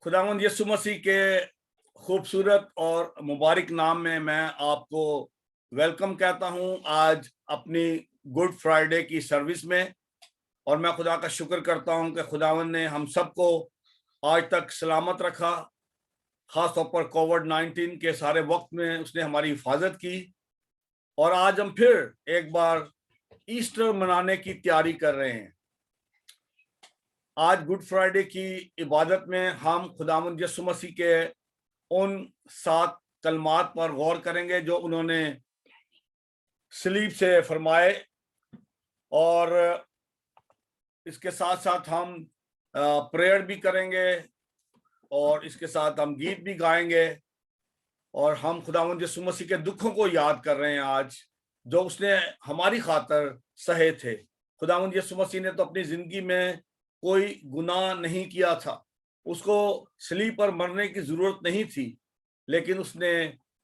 खुदावंद यीशु मसीह के खूबसूरत और मुबारक नाम में मैं आपको वेलकम कहता हूं आज अपनी गुड फ्राइडे की सर्विस में। और मैं खुदा का शुक्र करता हूं कि खुदावंद ने हम सबको आज तक सलामत रखा। खास तौर पर कोविड-19 के सारे वक्त में उसने हमारी हिफाजत की और आज हम फिर एक बार ईस्टर मनाने की तैयारी कर रहे हैं। आज गुड फ्राइडे की इबादत में हम खुदावंद यीशु मसीह के उन 7 कलमात पर गौर करेंगे जो उन्होंने सलीब से फरमाए, और इसके साथ साथ हम प्रेयर भी करेंगे और इसके साथ हम गीत भी गाएंगे। और हम खुदावंद यीशु मसीह के दुखों को याद कर रहे हैं आज, जो उसने हमारी खातर सहे थे। खुदावंद यीशु मसीह ने तो अपनी जिंदगी में कोई गुनाह नहीं किया था, उसको सलीब पर मरने की जरूरत नहीं थी, लेकिन उसने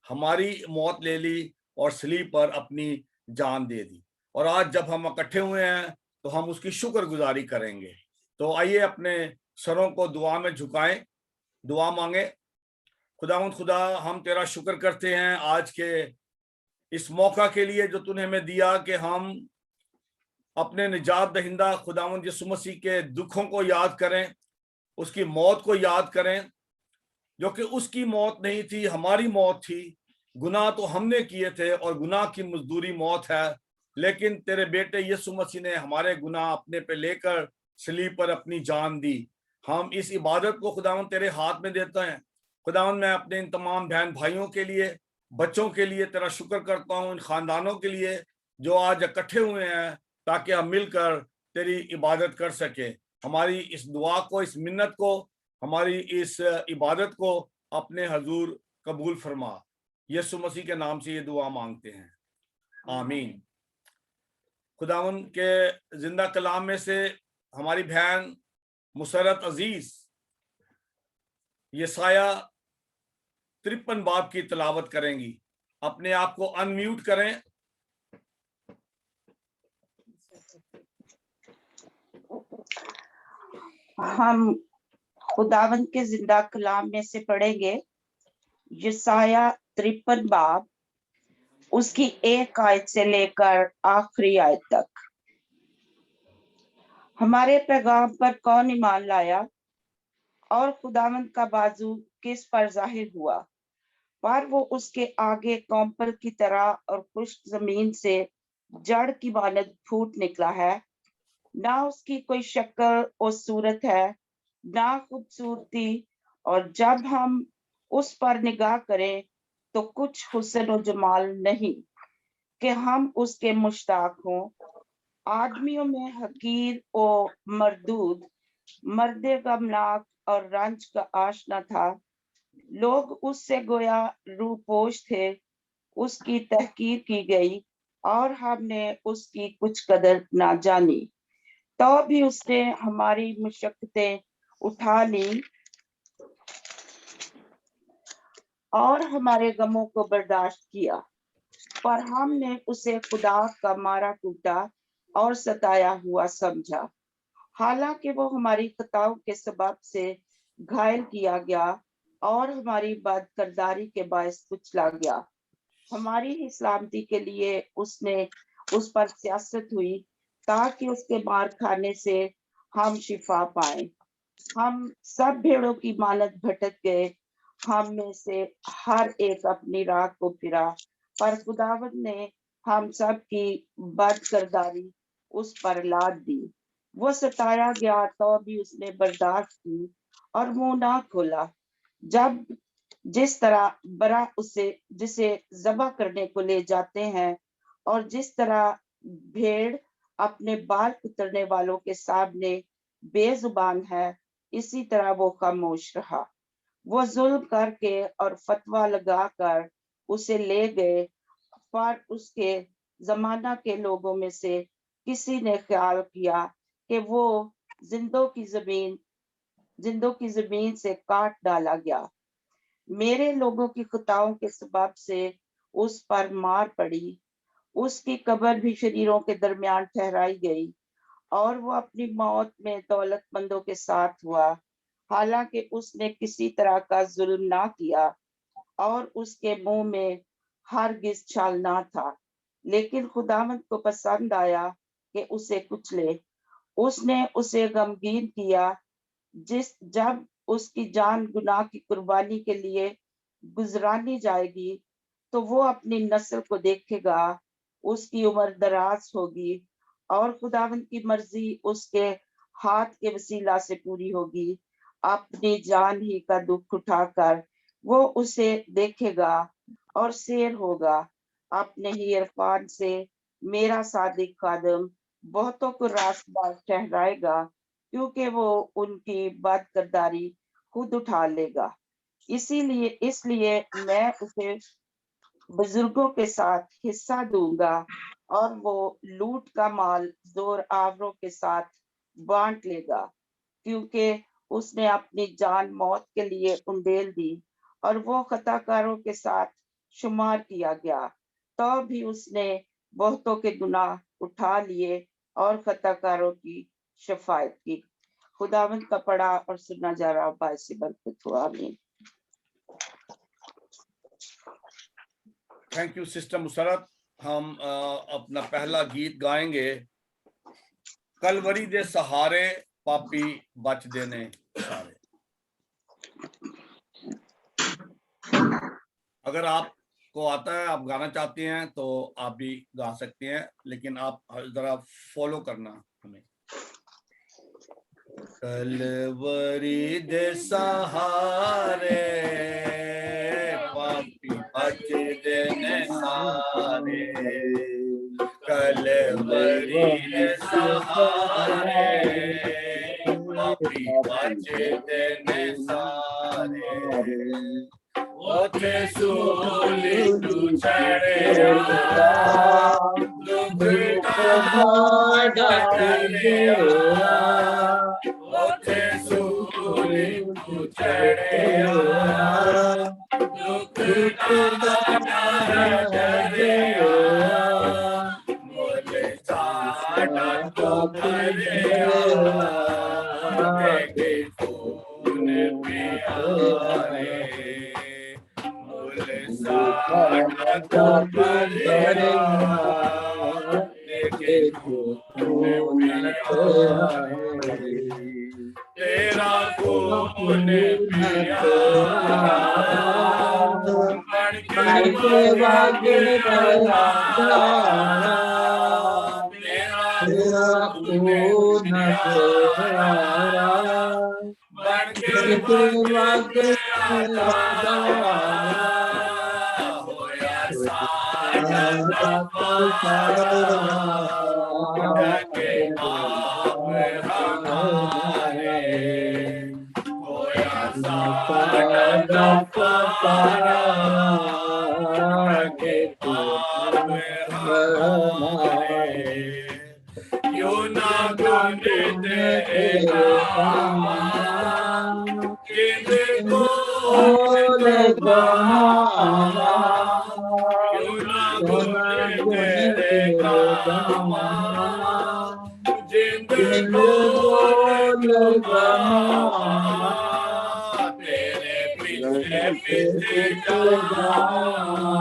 हमारी मौत ले ली और सलीब पर अपनी जान दे दी। और आज जब हम इकट्ठे हुए हैं तो हम उसकी शुक्रगुजारी करेंगे। तो आइए अपने सरों को दुआ में झुकाएं, दुआ मांगे। खुदावंद खुदा, हम तेरा शुक्र करते हैं आज के इस मौका के लिए जो तूने हमें दिया कि हम अपने निजात दहिंदा खुदावंद यीशु मसीह के दुखों को याद करें, उसकी मौत को याद करें, जो कि उसकी मौत नहीं थी, हमारी मौत थी। गुनाह तो हमने किए थे और गुनाह की मजदूरी मौत है, लेकिन तेरे बेटे यीशु मसीह ने हमारे गुनाह अपने पे लेकर सलीब पर अपनी जान दी। हम इस इबादत को खुदावंद तेरे हाथ में देते हैं। खुदावंद, मैं अपने इन तमाम बहन भाइयों के लिए, बच्चों के लिए तेरा शुक्र करता हूँ, इन खानदानों के लिए जो आज इकट्ठे हुए हैं ताकि हम मिलकर तेरी इबादत कर सके। हमारी इस दुआ को, इस मिन्नत को, हमारी इस इबादत को अपने हजूर कबूल फरमा। यीशु मसीह के नाम से ये दुआ मांगते हैं, आमीन। खुदावन के जिंदा कलाम में से हमारी बहन मुसरत अजीज यसाया 53 बाब की तिलावत करेंगी। अपने आप को अनम्यूट करें। हम खुदावंद के जिंदा कलाम में से पढ़ेंगे यसाया 53 बाब, उसकी 1 आयत से लेकर आखिरी आयत तक। हमारे पैगाम पर कौन ईमान लाया और खुदावंद का बाजू किस पर जाहिर हुआ? पर वो उसके आगे कौंपल की तरह और खुश्क जमीन से जड़ की मानद फूट निकला है। ना उसकी कोई शक्ल और सूरत है, ना खूबसूरती, और जब हम उस पर निगाह करें तो कुछ हुस्न और जमाल नहीं कि हम उसके मुश्ताक हों। आदमियों में हकीर और मरदूद, मर्दे गमनाक और रंज का आशना था। लोग उससे गोया रूपोश थे। उसकी तहकीर की गई और हमने उसकी कुछ कदर ना जानी। तो भी उसने हमारी मुशक्कतें उठा ली और हमारे गमों को बर्दाश्त किया। पर हमने उसे खुदा का मारा कूटा और सताया हुआ समझा। हालांकि वो हमारी खताओं के सबब से घायल किया गया और हमारी बदकिरदारी के बायस कुचला गया। हमारी ही सलामती के लिए उसने उस पर सियासत हुई, ताकि उसके मार खाने से हम शिफा पाए। हम सब भेड़ों की मानद भटक गए, हम में से हर एक अपनी राह को फिरा, पर खुदावंद ने हम सब की बदकिरदारी उस पर लाद दी। वो सताया गया तो भी उसने बर्दाश्त की और मुंह ना खोला। जब जिस तरह बरा उसे जिसे ज़बह करने को ले जाते हैं और जिस तरह भेड़ अपने बाल कुतरने वालों के सामने बेजुबान है, इसी तरह वो खामोश रहा। वो जुल्म करके और फतवा लगाकर उसे ले गए, पर उसके जमाना के लोगों में से किसी ने ख्याल किया कि वो जिंदों की जमीन से काट डाला गया। मेरे लोगों की खताओं के सबब से उस पर मार पड़ी। उसकी कब्र भी शरीरों के दरमियान ठहराई गई और वो अपनी मौत में दौलतमंदों के साथ हुआ हालांकि उसने किसी तरह का जुल्म ना किया और उसके मुंह में हरगिज छल ना था, लेकिन खुदावंद को पसंद आया कि उसे कुचले। उसने उसे गमगीन किया। जब उसकी जान गुनाह की कुर्बानी के लिए गुजरानी जाएगी, तो वो अपनी नस्ल को देखेगा, उसकी उम्र दराज होगी और खुदावंद की मर्जी उसके हाथ के वसीला से पूरी होगी। अपनी जान ही का दुख उठाकर वो उसे देखेगा और शेर होगा। अपने ही इरफान से मेरा सादिक खादम बहुतों को रास्तबाज ठहराएगा, क्योंकि वो उनकी बदकिरदारी खुद उठा लेगा। इसलिए मैं उसे बुजुर्गों के साथ हिस्सा दूंगा और वो लूट का माल जोर आवरों के साथ बांट लेगा, क्योंकि उसने अपनी जान मौत के लिए उंडेल दी और वो खताकारों के साथ शुमार किया गया। तो भी उसने बहुतों के गुनाह उठा लिए और खताकारों की शफायत की। खुदावंद का पढ़ा और सुना जा रहा बायस बरकत हुआ। आमीन। Thank you sister Musarrat. हम अपना पहला गीत गाएंगे, कलवरी दे सहारे पापी बच देने सारे। अगर आपको आता है, आप गाना चाहते हैं तो आप भी गा सकते हैं, लेकिन आप जरा फॉलो करना हमें। कलवरी दे सहारे पापी बच देने सारे, कलवरी दे सहारे पापी बच देने सारे, ओथे सूली तू चढ़े दुख ओथे सूली तू चढ़े दुख बोले साड़ा तो देखे खून प्यारे, बोले साड़ा तो देखे खून प्यारे, तेरा खून प्यारा बढ़ के वागे तेरा खून प्यारा बढ़ के वागे होया साड़ा के पाप हमारे, होया साड़ा के पाप हमारे, क्यों ना गुने तेरा किनको लगाना, क्यों ना गुने तेरे गामा जिनको लगाना, तेरे पीछे पीछे जाना,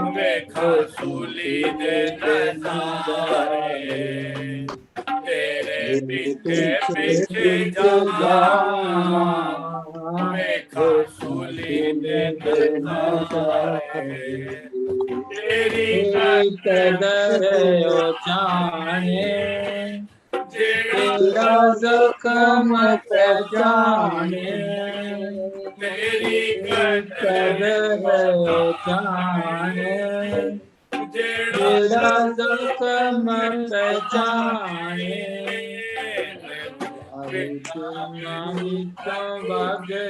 देखा सूली दे नजारे, तेरे पीछे पीछे जाना, देखा सूली दे नजारे, तेरी कदर जाने तेरा जख्म पहचाने, तेरी कदर जाने तेरा जख्म पहचाने, भागे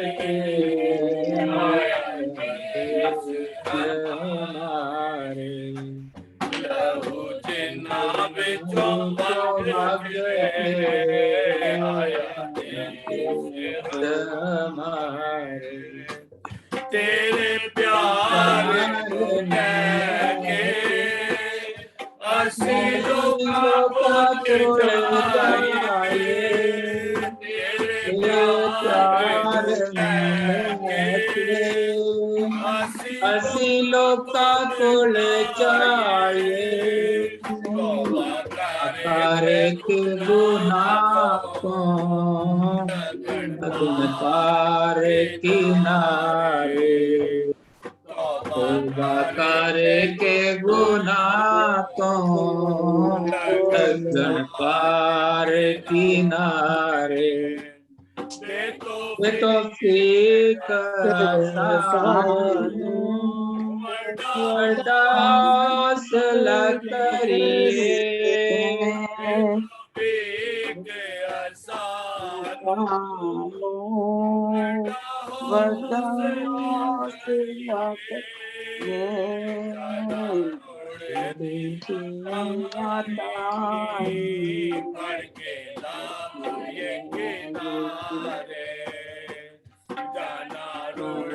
हमारे लहू जिन्ना बिचों भागे आया हमारे, तेरे प्यार के असीलों का जाए, तेरे प्यार हसी लोका कुल चाहिए करे के गुनाह को अगुन तारे किनारे तौबा करे के गुनाह को अगुन पार किनारे वे तो फीक बर्दाश्त करिए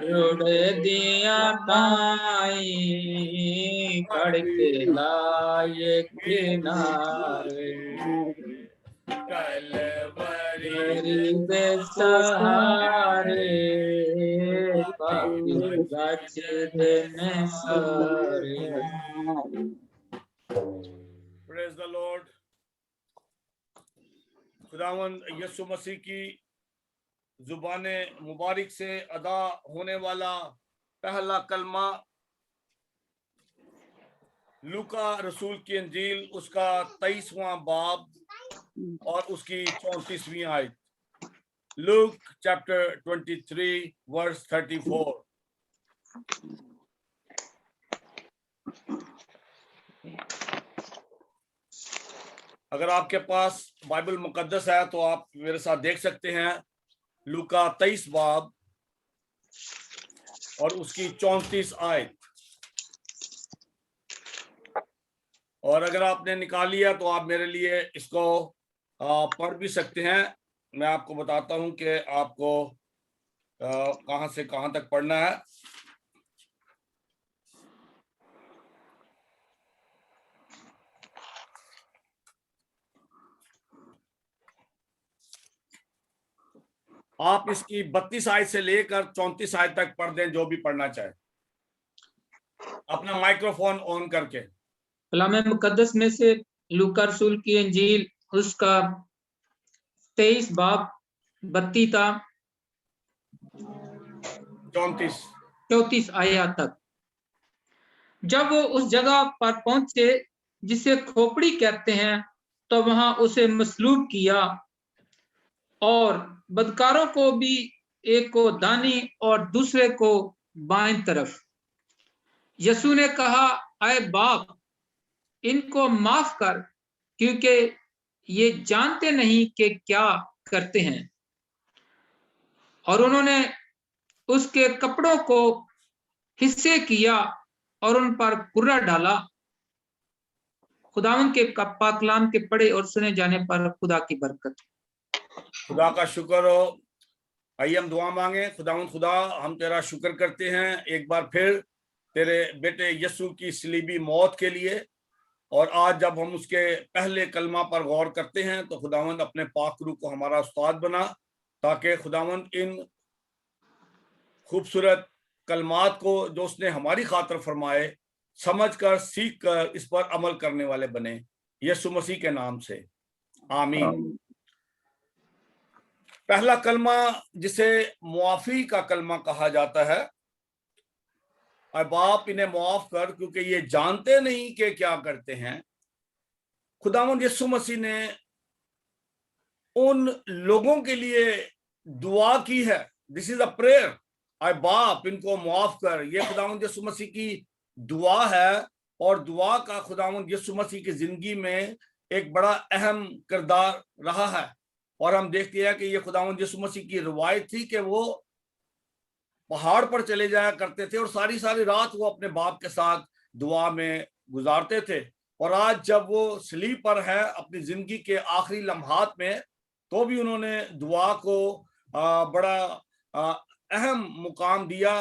रुड़ दिया ताई पढ़ के लाए किनारे गरीब सहारे पापी गच देने सारे। Praise the Lord. खुदावंद यीशु मसीह की जुबाने मुबारक से अदा होने वाला पहला कलमा लूका रसूल की अंजील उसका 23वां बाब और उसकी 34वीं आयत। Luke chapter 23 verse 34। अगर आपके पास बाइबल मुकद्दस है तो आप मेरे साथ देख सकते हैं लूका 23 बाब और उसकी 34 आयत। और अगर आपने निकाल लिया तो आप मेरे लिए इसको पढ़ भी सकते हैं। मैं आपको बताता हूं कि आपको कहां से कहां तक पढ़ना है। आप इसकी 32 आयत से लेकर 34 आयत तक पढ़ दें, जो भी पढ़ना चाहे, अपना माइक्रोफोन ऑन करके। कलाम मुकद्दस में से लूका रसूल की अंजील उसका 23 बाब 32 था 34 आयत तक। जब वो उस जगह पर पहुंचे जिसे खोपड़ी कहते हैं तो वहां उसे मसलूब किया और बदकारों को भी, एक को दानी और दूसरे को बाएं तरफ। यसू ने कहा, आए बाप, इनको माफ कर, क्योंकि ये जानते नहीं कि क्या करते हैं। और उन्होंने उसके कपड़ों को हिस्से किया और उन पर कुर्रा डाला। खुदावन के पाक कलाम के पढ़े और सुने जाने पर खुदा की बरकत। खुदा का शुक्र हो। आइए हम दुआ मांगे। खुदा हम तेरा शुक्र करते हैं एक बार फिर तेरे बेटे यीशु की सलीबी मौत के लिए। और आज जब हम उसके पहले कलमा पर गौर करते हैं तो खुदावंद अपने पाक रूह को हमारा उस्ताद बना, ताकि खुदावंद इन खूबसूरत कलमात को जो उसने हमारी खातिर फरमाए समझकर, सीख कर इस पर अमल करने वाले बने, यीशु मसीह के नाम से आमीन। पहला कलमा जिसे मुआफी का कलमा कहा जाता है, और बाप इन्हें मुआफ कर क्योंकि ये जानते नहीं कि क्या करते हैं। खुदावंद यीशु मसीह ने उन लोगों के लिए दुआ की है। दिस इज अ प्रेयर, आए बाप इनको मुआफ कर। ये खुदावंद यीशु मसीह की दुआ है और दुआ का खुदावंद यीशु मसीह की जिंदगी में एक बड़ा अहम किरदार रहा है। और हम देखते हैं कि ये खुदावंद यीशु मसीह की रवायत थी कि वो पहाड़ पर चले जाया करते थे और सारी सारी रात वो अपने बाप के साथ दुआ में गुजारते थे। और आज जब वो सलीब पर है अपनी जिंदगी के आखिरी लम्हात में, तो भी उन्होंने दुआ को बड़ा अहम मुकाम दिया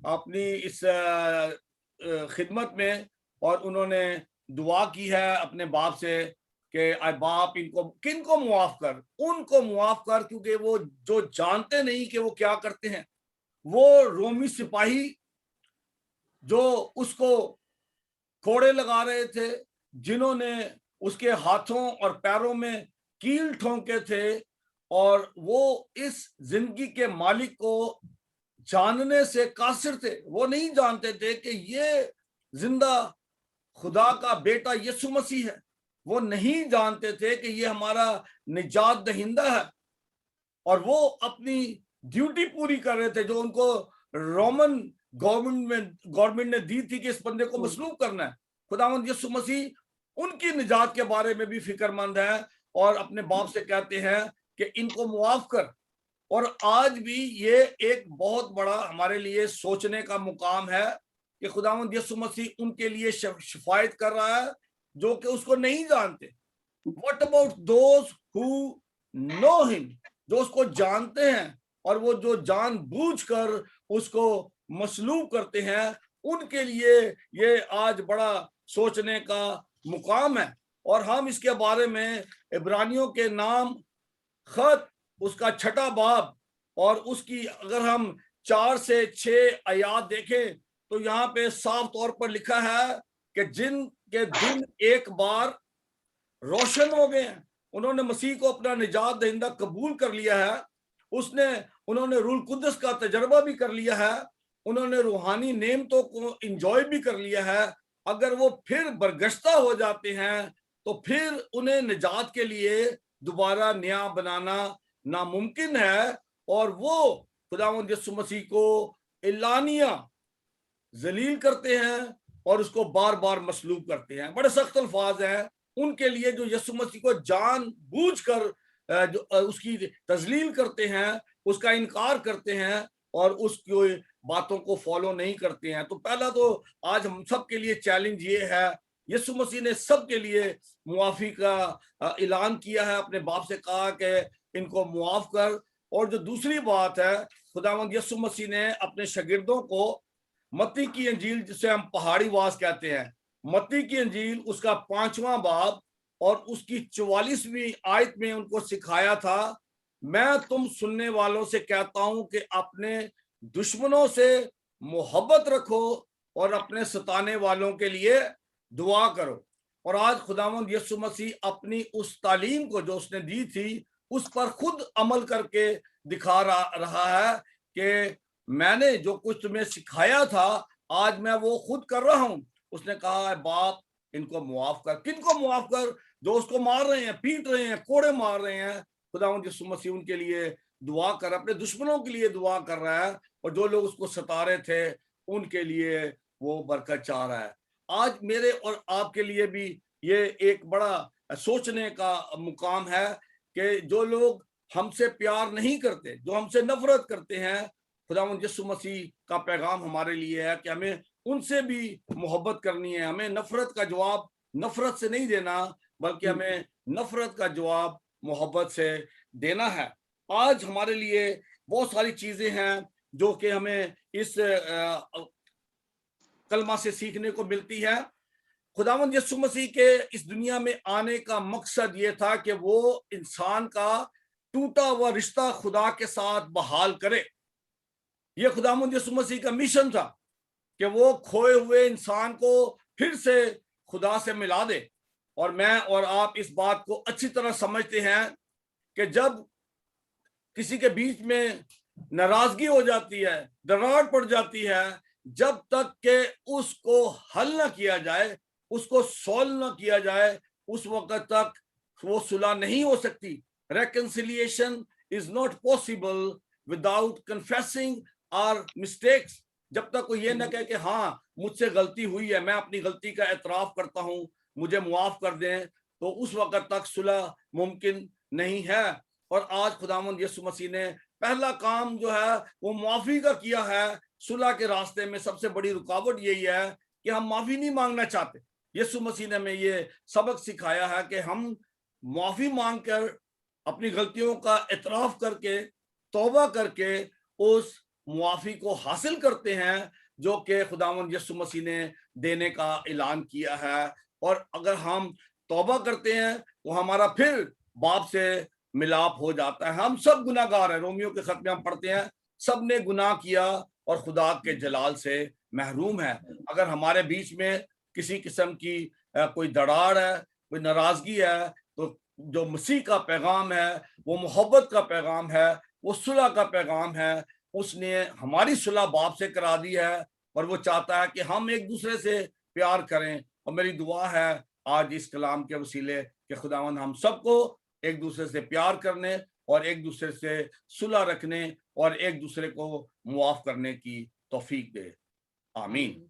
अपनी इस खिदमत में। और उन्होंने दुआ की है अपने बाप से कि आए बाप इनको किनको मुआफ कर, उनको मुआफ कर, क्योंकि वो जो जानते नहीं कि वो क्या करते हैं। वो रोमी सिपाही जो उसको कोड़े लगा रहे थे, जिन्होंने उसके हाथों और पैरों में कील ठोंके थे, और वो इस जिंदगी के मालिक को जानने से कासिर थे। वो नहीं जानते थे कि ये जिंदा खुदा का बेटा यीशु मसीह है। वो नहीं जानते थे कि ये हमारा निजात दहिंदा है, और वो अपनी ड्यूटी पूरी कर रहे थे जो उनको रोमन गवर्नमेंट ने दी थी कि इस बंदे को मसलूब करना है। खुदावंद यीशु मसीह उनकी निजात के बारे में भी फिक्रमंद है, और अपने बाप से कहते हैं कि इनको मुआफ कर। और आज भी ये एक बहुत बड़ा हमारे लिए सोचने का मुकाम है कि खुदावंद यीशु मसीह उनके लिए शिफायत कर रहा है जो कि उसको नहीं जानते। What about those who know him, जो उसको जानते हैं और वो जो जानबूझकर उसको मसलूब करते हैं, उनके लिए ये आज बड़ा सोचने का मुकाम है। और हम इसके बारे में इब्रानियों के नाम खत उसका 6 बाब और उसकी अगर हम 4 से 6 आयात देखें तो यहाँ पे साफ तौर पर लिखा है कि जिनके दिन एक बार रोशन हो गए हैं, उन्होंने मसीह को अपना निजात दहिंदा कबूल कर लिया है, उन्होंने रूल कुदस का तजर्बा भी कर लिया है, उन्होंने रूहानी नेमतों को इंजॉय भी कर लिया है। अगर वो फिर बरगश्ता हो जाते हैं तो फिर उन्हें निजात के लिए दोबारा नया बनाना नामुमकिन है, और वो खुदावंद यीशु मसीह को एलानिया जलील करते हैं और उसको बार बार मसलूब करते हैं। बड़े सख्त अल्फाज हैं उनके लिए जो यीशु मसीह को जानबूझकर जो उसकी तजलील करते हैं, उसका इनकार करते हैं और उसकी बातों को फॉलो नहीं करते हैं। तो पहला तो आज हम सब के लिए चैलेंज ये है, यीशु मसीह ने सबके लिए मुआफी का ऐलान किया है, अपने बाप से कहा कि इनको मुआफ कर। और जो दूसरी बात है, खुदावंद यीशु मसीह ने अपने शागिर्दों को मत्ती की अंजील, जिसे हम पहाड़ी वास कहते हैं, मत्ती की अंजील उसका 5वां बाब और उसकी 44वीं आयत में उनको सिखाया था, मैं तुम सुनने वालों से कहता हूं कि अपने दुश्मनों से मोहब्बत रखो और अपने सताने वालों के लिए दुआ करो। और आज खुदावंद यीशु मसीह अपनी उस तालीम को जो उसने दी थी उस पर खुद अमल करके दिखा रहा है कि मैंने जो कुछ तुम्हें सिखाया था आज मैं वो खुद कर रहा हूं। उसने कहा है बाप इनको मुआफ कर। किनको मुआफ कर? जो उसको मार रहे हैं, पीट रहे हैं, कोड़े मार रहे हैं। खुदावंद यीशु मसीह उनके लिए दुआ कर, अपने दुश्मनों के लिए दुआ कर रहा है, और जो लोग उसको सता रहे थे उनके लिए वो बरकत चाह रहा है। आज मेरे और आपके लिए भी ये एक बड़ा सोचने का मुकाम है कि जो लोग हमसे प्यार नहीं करते, जो हमसे नफरत करते हैं, खुदावंद यीशु मसीह का पैगाम हमारे लिए है कि हमें उनसे भी मोहब्बत करनी है। हमें नफरत का जवाब नफरत से नहीं देना, बल्कि हमें नफरत का जवाब मोहब्बत से देना है। आज हमारे लिए बहुत सारी चीजें हैं जो कि हमें इस कलमा से सीखने को मिलती है। खुदावंद यीशु मसीह के इस दुनिया में आने का मकसद ये था कि वो इंसान का टूटा हुआ रिश्ता खुदा के साथ बहाल करे। ये खुदावंद यीशु मसीह का मिशन था कि वो खोए हुए इंसान को फिर से खुदा से मिला दे। और मैं और आप इस बात को अच्छी तरह समझते हैं कि जब किसी के बीच में नाराजगी हो जाती है, दरार पड़ जाती है, जब तक के उसको हल ना किया जाए, उसको सॉल्व ना किया जाए, उस वक्त तक वो सुलह नहीं हो सकती। Reconciliation is not possible without confessing our mistakes. जब तक कोई ये ना कहे कि हाँ मुझसे गलती हुई है, मैं अपनी गलती का एतराफ करता हूं, मुझे मुआफ कर दें, तो उस वक्त तक सुलह मुमकिन नहीं है। और आज खुदावंद यीशु मसीह ने पहला काम जो है वो माफी का किया है। सुलह के रास्ते में सबसे बड़ी रुकावट यही है कि हम माफी नहीं मांगना चाहते। यीशु मसीह ने हमें ये सबक सिखाया है कि हम माफी मांगकर, अपनी गलतियों का एतराफ करके, तौबा करके उस मुआफी को हासिल करते हैं जो कि खुदावंद यीशु मसीह ने देने का ऐलान किया है। और अगर हम तौबा करते हैं वो हमारा फिर बाप से मिलाप हो जाता है। हम सब गुनाहगार हैं, रोमियो के खत में हम पढ़ते हैं सब ने गुनाह किया और खुदा के जलाल से महरूम है। अगर हमारे बीच में किसी किस्म की कोई दरार है, कोई नाराजगी है, तो जो मसीह का पैगाम है वो मोहब्बत का पैगाम है, वो सुलह का पैगाम है। उसने हमारी सुलह बाप से करा दी है और वो चाहता है कि हम एक दूसरे से प्यार करें। और मेरी दुआ है आज इस कलाम के वसीले कि खुदावंद हम सबको एक दूसरे से प्यार करने और एक दूसरे से सुलह रखने और एक दूसरे को मुआफ करने की तौफीक दे। आमीन।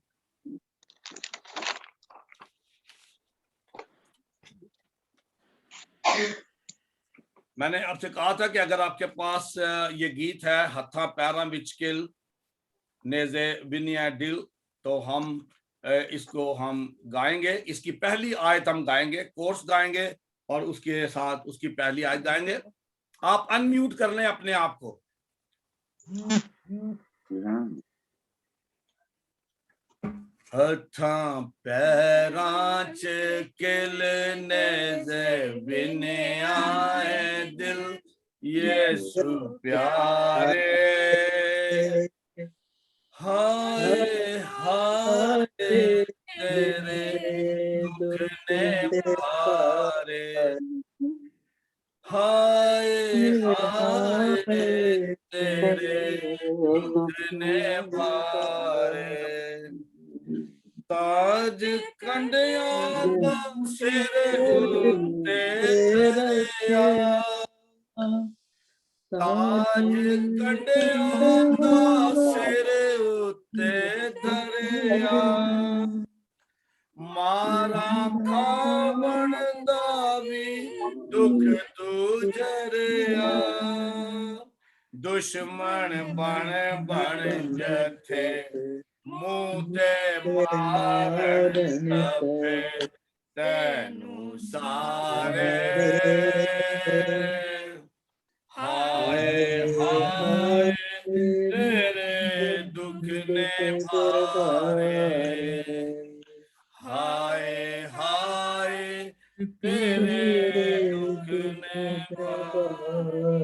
मैंने आपसे कहा था कि अगर आपके पास ये गीत है हथा पैरा विच किल नेजे बिनिया दिल, तो हम इसको हम गाएंगे। इसकी पहली आयत हम गाएंगे, कोर्स गाएंगे और उसके साथ उसकी पहली आयत गाएंगे। आप अनम्यूट कर लें अपने आप को। हथा पैरा च किल नेजे बिनिया दिल यीशु प्यारे, हाय हाय तेरे दुख ने भारे, हाय हाय तेरे दुख ने भारे। ताज कंडिया दा सिर उत्ते धरिया, ताज कंडिया दा सिर उत्ते धरिया, मारा खावण दा भी दुख तू झरिया, दुश्मन बन बन जथे मुंह ते मारन लपे तैनू सारे, हाय हाय तेरे दुख ने भारे, हाय हाय तेरे दुख ने भारे।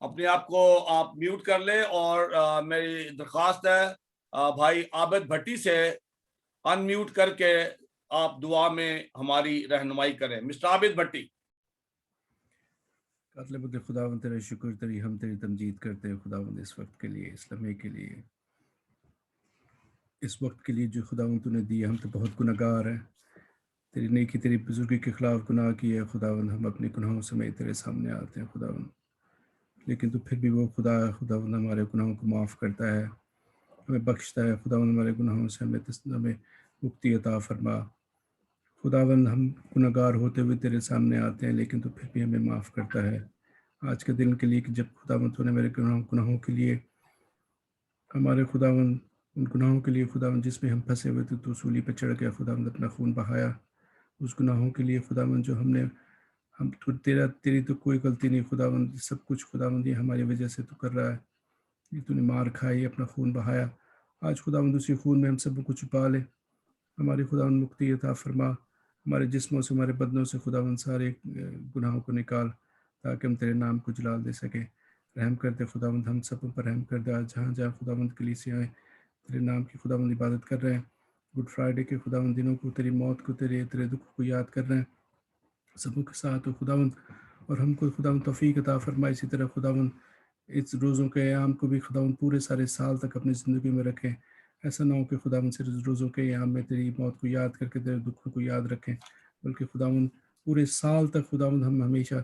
अपने आप को आप म्यूट कर ले और मेरी दरखास्त है भाई आबिद भट्टी से अनम्यूट करके आप दुआ में हमारी रहनुमाई करें। मिस्टर आबिद भट्टी। कातले खुदावंद तेरा शुक्र, तेरी हम तेरी तमजीद करते हैं खुदावंद इस वक्त के लिए, इस लम्हे के लिए, इस वक्त के लिए जो खुदावंद तूने दिया। हम तो बहुत गुनहगार हैं, तेरी नेकी तेरी बुजुर्गी के खिलाफ गुनाह किए है खुदावंद। हम अपने गुनाहों समेत तेरे सामने आते हैं खुदावंद, लेकिन तू फिर भी वो खुदावंद हमारे गुनाहों को माफ़ करता है, हमें बख्शता है खुदावंद। हमारे गुनाहों से हमें मुक्ति अता फरमा खुदावंद। हम गुनहगार होते हुए तेरे सामने आते हैं, लेकिन तू फिर भी हमें माफ़ करता है। आज के दिन के लिए कि जब खुदावंद तूने मेरे गुनाहों के लिए, हमारे खुदावंद उन गुनाहों के लिए खुदावंद जिसमें हम फंसे हुए थे, तो सूली पर चढ़ गया खुदावंद, अपना खून बहाया उस गुनाहों के लिए खुदावंद जो हम तेरी तो कोई गलती नहीं खुदावंद, सब कुछ खुदावंद ये हमारी वजह से तू कर रहा है। ये तूने मार खाई, अपना खून बहाया, आज खुदावंद उसी खून में हम सब को छुपा ले। हमारी खुदावंद मुक्ति अता फरमा, हमारे जिस्मों से हमारे बदनों से खुदावंद सारे गुनाहों को निकाल, ताकि हम तेरे नाम को जलाल दे सके। रहम कर दे खुदावंद, हम सब पर रहम कर दे। आज जहाँ जहाँ खुदावंद कलीसियाँ तेरे नाम की खुदावंद इबादत कर रहे हैं, गुड फ्राइडे के खुदावंद दिनों को, तेरी मौत को, तेरे दुख को याद कर रहे हैं सबों के साथ हो खुदावंद। और हमको खुदावंद तौफीक अता फरमा इसी तरह खुदावंद इस रोज़ों के आयाम को भी खुदावंद पूरे सारे साल तक अपनी ज़िंदगी में रखें। ऐसा ना हो कि खुदावंद सिर्फ रोज़ों के आयाम में तेरी मौत को याद करके तेरे दुखों को याद रखें, बल्कि खुदावंद पूरे साल तक खुदावंद हम हमेशा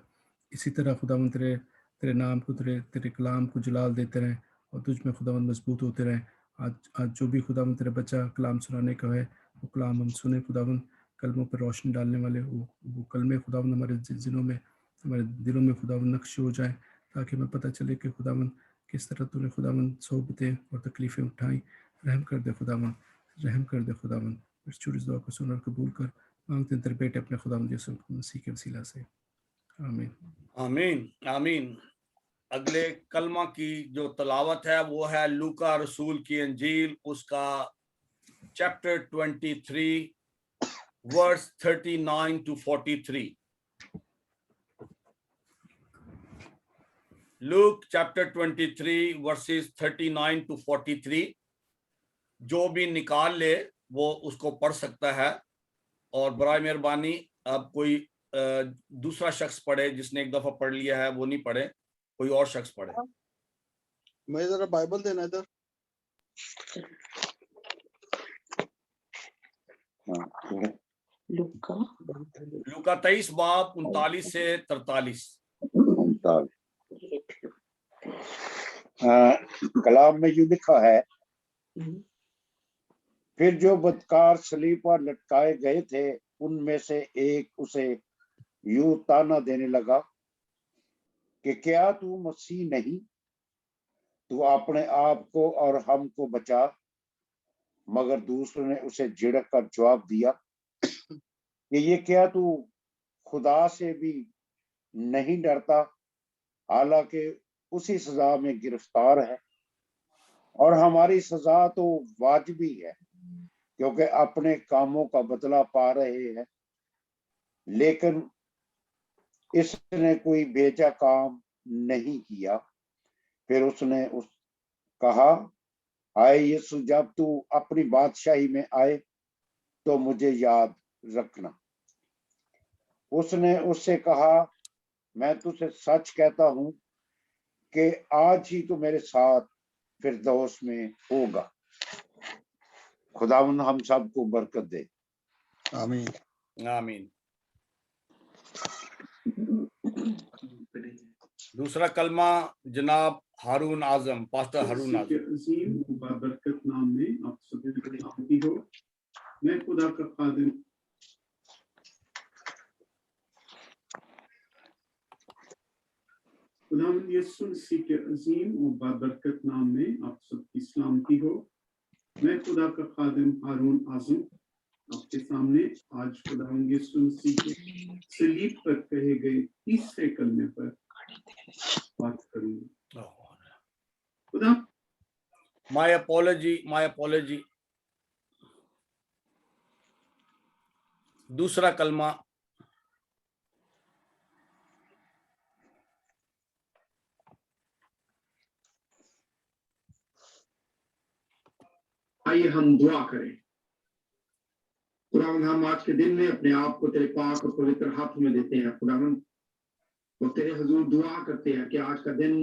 इसी तरह खुदावंद तेरे नाम को, तेरे कलाम को जलाल देते रहें और तुझ में खुदावंद मजबूत होते रहें। आज जो भी खुदावंद तेरे बच्चा कलाम सुनाने का है, वो कलाम हम सुने खुदावंद। कलमों पर रोशनी डालने वाले वो कलमे खुदावंद हमारे दिलों में, हमारे दिलों में खुदावंद नक्श हो जाए, ताकि हमें पता चले कि खुदावंद किस तरह तूने खुदावंद सोबतें और तकलीफ़ें उठाई। रहम कर दे खुदावंद, रहम कर दे खुदावंद। इस छोटी दुआ को सुन और कबूल कर मांगते हैं तेरे बेटे अपने खुदावंद यीशु मसीह के वसीला से, आमीन आमीन आमीन। अगले कलमा की जो तलावत है वो है लूका रसूल की अंजील, उसका chapter 23 verse 39 to 43. Luke chapter 23 verses 39 to 43. जो भी निकाल ले वो उसको पढ़ सकता है, और बराए मेहरबानी अब कोई दूसरा शख्स पढ़े, जिसने एक दफा पढ़ लिया है वो नहीं पढ़े, कोई और शख्स पढ़े। मैं जरा बाइबल देना इधर। लूका 23 बाब 39 से 43। कलाम में यूं लिखा है, फिर जो बदकार सलीब पर लटकाए गए थे उनमें से एक उसे यूं ताना देने लगा कि क्या तू मसीह नहीं, तू अपने आप को और हमको बचा। मगर दूसरे ने उसे झिड़क कर जवाब दिया कि ये क्या तू खुदा से भी नहीं डरता, हालांकि उसी सजा में गिरफ्तार है, और हमारी सजा तो वाजिबी है क्योंकि अपने कामों का बदला पा रहे हैं। लेकिन इसने कोई बेजा काम नहीं किया। फिर उसने कहा, आए यीशु, जब तू अपनी बादशाही में आए तो मुझे याद रखना। उसने उससे कहा, मैं तुझसे सच कहता हूं कि आज ही तू मेरे साथ फिरदौस में होगा। खुदावंद हम सबको बरकत दे। आमीन आमीन। दूसरा कलमा जनाब हारून आजम, पास्टर हारून आजम। अजीम बरकत नाम में आप सभी को सलामती हो। मैं खुदा का खादिम खुदावंद यीशु मसीह के अजीम और बरकत नाम में आप सबकी सलामती हो। मैं खुदा का खादिम हारून आजम आपके सामने आज खुदावंद यीशु मसीह के सलीब पर कहे गए तीसरे कलमे पर बात करूंगा। खुदा, माय अपॉलॉजी। दूसरा कलमा आइए हम दुआ करें। खुदावंद, हम आज के दिन में अपने आप को तेरे पाक और पवित्र हाथों में देते हैं खुदावंद, और तेरे हुजूर दुआ करते हैं कि आज का दिन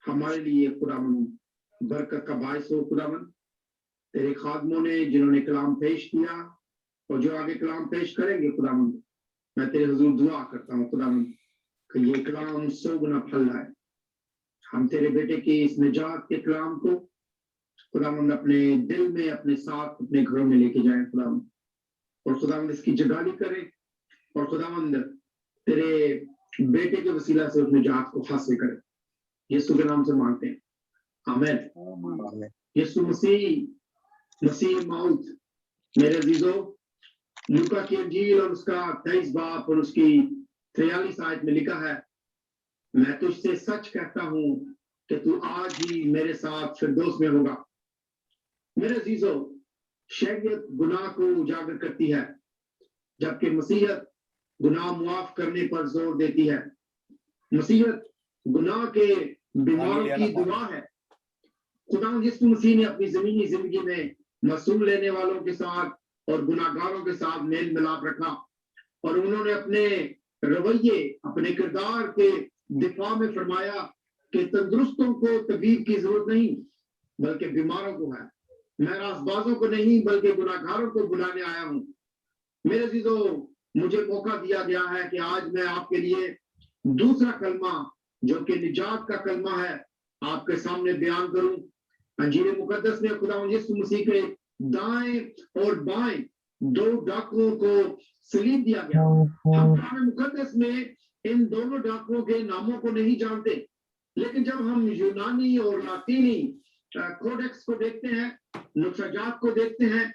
हमारे लिए खुदावंद बरकत का बायस हो। खुदावंद, तेरे खादमों ने जिन्होंने कलाम पेश किया और जो आगे कलाम पेश करेंगे खुदावंद, मैं तेरे हुजूर दुआ करता हूँ खुदावंद कि ये कलाम 100 गुना फल लाए। हम तेरे बेटे की इस निजात के कलाम को खुदावंद अपने दिल में, अपने साथ, अपने घरों में लेके जाएं खुदावंद, और खुदावंद इसकी जगाली करे, और खुदावंद तेरे बेटे के वसीला से उस निजात को हासिल करे। यीशु के नाम से मांगते हैं, आमीन। यीशु मसीह मौत। मेरे अजीजों, लूका की इंजील और उसका 23 बाब और उसकी 43 आयत में लिखा है, मैं तुझसे सच कहता हूं कि तू आज ही मेरे साथ फिरदौस में होगा। मेरे अजीजों, शरीयत गुनाह को उजागर करती है, जबकि मसीहत गुनाह मुआफ करने पर जोर देती है। मसीहत गुनाह के बीमारों की दुआ है। खुदा यीशु मसीह ने अपनी जमीनी जिंदगी में मसूल लेने वालों के साथ और गुनाहगारों के साथ मेल मिलाप रखा, और उन्होंने अपने रवैये, अपने किरदार के दिफा में फरमाया कि तंदुरुस्तों को तबीब की जरूरत नहीं बल्कि बीमारों को है। मैं रासबाजों को नहीं बल्कि गुनाहगारों को बुलाने आया हूं। मेरे अजीजों, मुझे मौका दिया गया है कि आज मैं आपके लिए दूसरा कलमा, जो कि निजात का कलमा है, आपके सामने बयान करूं। अंजीर मुकद्दस में खुदावंद यीशु मसीह के दाएं और बाएं 2 डाकुओं को सलीब दिया गया। हम कुरान मुकद्दस में इन दोनों डाकुओं के नामों को नहीं जानते, लेकिन जब हम यूनानी और लातीनी कोडेक्स को देखते हैं, नुक्शाजात को देखते हैं,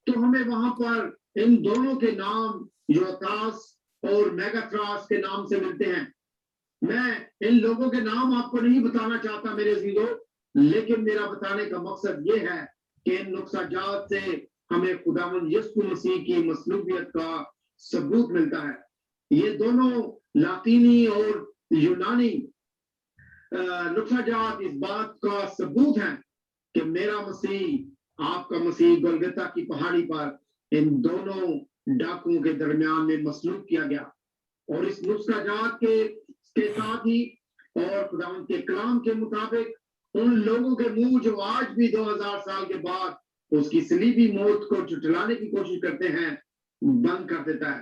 तो हमें वहां पर इन दोनों के नाम योतास और मेगाट्रास के नाम से मिलते हैं। मैं इन लोगों के नाम आपको नहीं बताना चाहता मेरे अजीजों, लेकिन मेरा बताने का मकसद ये है कि इन नुक्शाजात से हमें खुदावंद यीशु मसीह की मसलूबियत का सबूत मिलता है। ये दोनों लातीनी और यूनानी नुक्ताजात इस बात का सबूत है कि मेरा मसीह आपका मसीह गोलगता की पहाड़ी पर इन दोनों डाकुओं के दरमियान में मसलूब किया गया। और इस नुक्ताजात के साथ ही और खुदावंद के कलाम के मुताबिक उन लोगों के मुंह जो आज भी 2000 साल के बाद उसकी सलीबी मौत को झुठलाने की कोशिश करते हैं बंद कर देता है।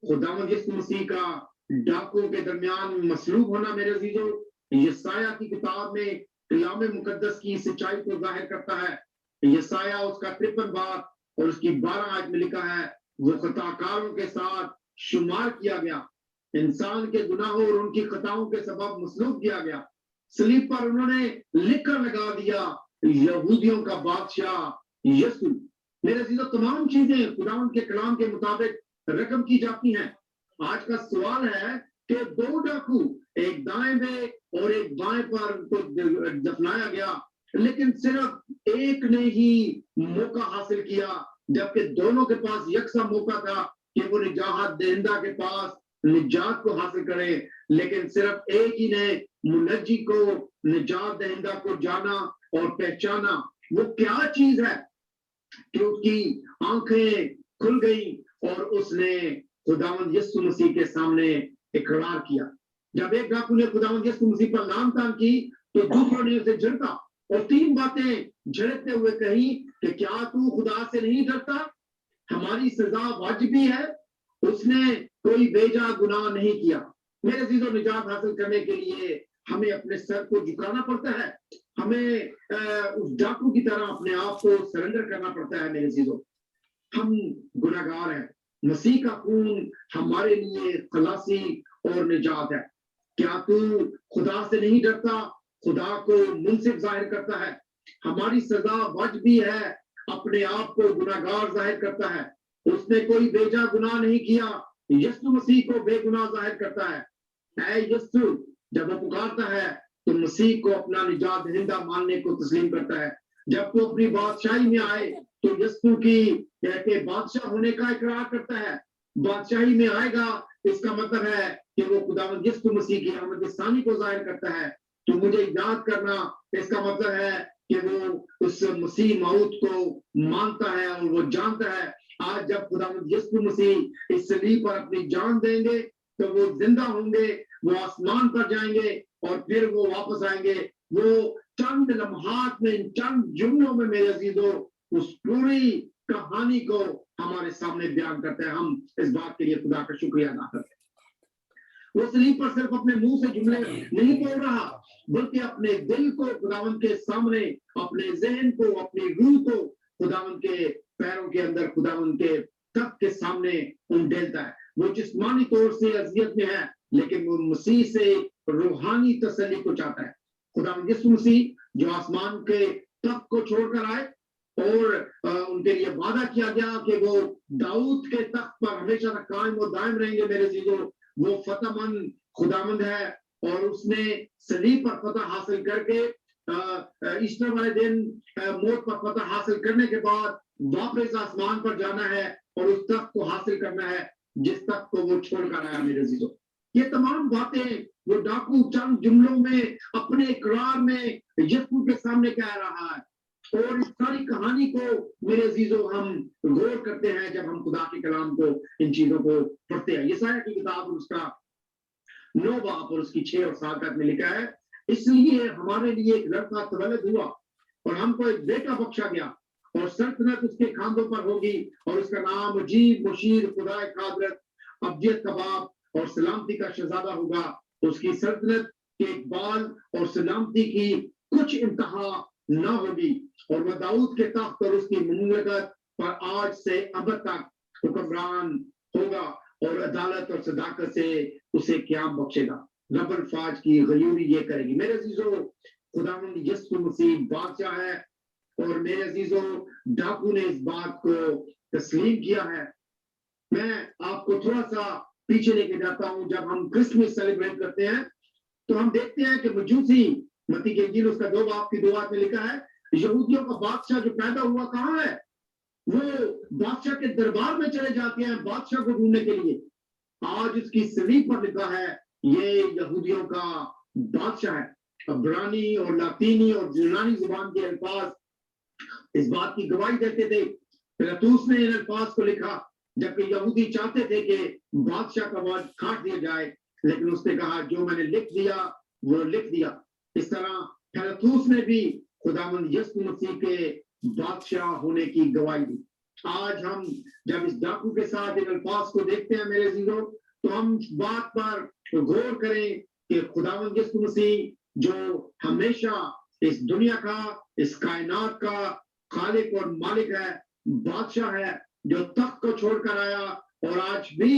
खुदावंद यीशु मसीह का डाकुओं के दरमियान मसलूब होना मेरे अजीजों यसाया की किताब में कलाम मुकद्दस की सच्चाई को जाहिर करता है। यसाया उसका 53 बाब और उसकी 12 आयत में लिखा है, वो खताकारों के साथ शुमार किया गया, इंसान के गुनाहों और उनकी खताओं के सबब मसलूब किया गया। सलीब पर उन्होंने लिखकर लगा दिया यहूदियों का बादशाह यीशु। मेरे अजीजों तमाम चीजें खुदावंद के कलाम के मुताबिक रकम की जाती हैं। आज का सवाल है कि 2 डाकू एक दाएं में और एक बाएं पर उनको दफनाया गया, लेकिन सिर्फ एक ने ही मौका हासिल किया, जबकि दोनों के पास यकसा मौका था कि वो निजात दहिंदा के पास निजात को हासिल करें, लेकिन सिर्फ एक ही ने मुनज्जी को निजात दहिंदा को जाना और पहचाना। वो क्या चीज है कि उसकी आंखें खुल गई और उसने खुदावंद यीशु मसीह के सामने इकरार किया। जब एक डाकू ने खुदावंद यीशु मसीह पर लान तान की तो दूसरों ने उसे झड़का और 3 बातें झड़कते हुए कही कि क्या तू खुदा से नहीं डरता, हमारी सजा वाजिबी है, उसने कोई बेजा गुनाह नहीं किया। मेरे अजीजों निजात हासिल करने के लिए हमें अपने सर को झुकाना पड़ता है, हमें उस डाकू की तरह अपने आप को सरेंडर करना पड़ता है। मेरे अजीजों हम गुनाहगार हैं, मसीह का खून हमारे लिए खलासी और निजात है। क्या तू खुदा से नहीं डरता, खुदा को मुनसिफ जाहिर करता है, हमारी सजा वाजिबी है, अपने आप को गुनाहगार जाहिर करता है, उसने कोई बेजा गुनाह नहीं किया, यीशु मसीह को बेगुनाह जाहिर करता है। ऐ यीशु जब वो पुकारता है तो मसीह को अपना निजात दहिंदा मानने को तस्लीम करता है। जब वो अपनी बादशाही में आए तो यीशु की के बादशाह होने का इकरार करता है। बादशाही में आएगा इसका मतलब है कि वो खुदावंद यीशु मसीह की आमद सानी को जाहिर करता है। तो मुझे याद करना इसका मतलब है कि वो उस मसीह मौत को मानता है और वो जानता है आज जब खुदावंद यीशु मसीह इस सलीब पर अपनी जान देंगे तो वो जिंदा होंगे, वो आसमान पर जाएंगे और फिर वो वापस आएंगे। वो चंद लम्हात में, चंद जुमलों में मेरे अजीजों उस पूरी कहानी को हमारे सामने बयान करते हैं। हम इस बात के लिए खुदा का शुक्रिया अदा करते हैं। वो सलीब पर सिर्फ अपने मुंह से जुमले नहीं बोल रहा, बल्कि अपने दिल को खुदावंद के सामने, अपने जहन को, अपनी रूह को खुदावंद के पैरों के अंदर, खुदावंद के तख्त के सामने उंडेलता है। वो जिस्मानी तौर से अजियत में है, लेकिन वो मसीह से रूहानी तसल्ली को चाहता है। खुदावंद यीशु मसीह जो आसमान के तख्त को छोड़कर आए और उनके लिए वादा किया गया कि वो दाऊद के तख्त पर हमेशा कायम और दायम रहेंगे। मेरे चीजों वो फतहमंद खुदावंद है और उसने सलीब पर फतह हासिल करके ईस्टर वाले दिन मौत पर फतह हासिल करने के बाद वापस आसमान पर जाना है और उस तख्त को हासिल करना है जिस तख्त को वो छोड़कर आया। मेरे अजीजों ये तमाम बातें वो डाकू चंद जुमलों में अपने इकरार में यीशु के सामने कह रहा है। और इस सारी कहानी को मेरे अजीजों हम गौर करते हैं जब हम खुदा के कलाम को, इन चीजों को पढ़ते हैं। यसाया की किताब उसका 9 बाब और उसकी 6 और 7 आयत में लिखा है, इसलिए हमारे लिए एक लड़का तवल्लुद हुआ और हमको एक बेटा बख्शा गया और सल्तनत उसके खांधों पर होगी और उसका नाम मुजीब, मुशीर, खुदाए कादरत, अब्दियत का बाप और सलामती का शहजादा होगा। उसकी सल्तनत के इकबाल और सलामती की कुछ इंतहा ना होगी और वह दाऊद के तख्त और उसकी मुमलकत पर आज से अब तक हुक्मरान होगा और अदालत और सदाकत से उसे क़याम बख्शेगा। रब्बुल फाज की गयूरी ये करेगी। मेरे अजीजों खुदावंद यीशु मसीह बादशाह है और मेरे अजीजों डाकू ने इस बात को तस्लीम किया है। मैं आपको थोड़ा सा पीछे लेके जाता हूं। जब हम क्रिसमस सेलिब्रेट करते हैं तो हम देखते हैं कि मजूसी, मत्ती की इंजील उसका 2 बाब की 2 आयत में लिखा है, यहूदियों का बादशाह जो पैदा हुआ कहाँ है? वो बादशाह के दरबार में चले जाते हैं बादशाह को ढूंढने के लिए। आज उसकी सलीब पर लिखा है ये यहूदियों का बादशाह है। अब्रानी और लातीनी और यूनानी जुबान के अल्फाज इस बात की गवाही देते थे। पिलातुस ने इन अल्फाज को लिखा जबकि यहूदी चाहते थे कि बादशाह का वाद काट दिया जाए, लेकिन उसने कहा जो मैंने लिख दिया वो लिख दिया। इस तरह पिलातुस ने भी खुदावंद यीशु मसीह के बादशाह होने की गवाही दी। आज हम जब इस डाकू के साथ इन अल्फाज को देखते हैं मेरे अजीजों, तो हम इस बात पर गौर करें कि खुदावंद यीशु मसीह जो हमेशा इस दुनिया का, इस कायनात का खालिक और मालिक है, बादशाह है, जो तख्त को छोड़कर आया और आज भी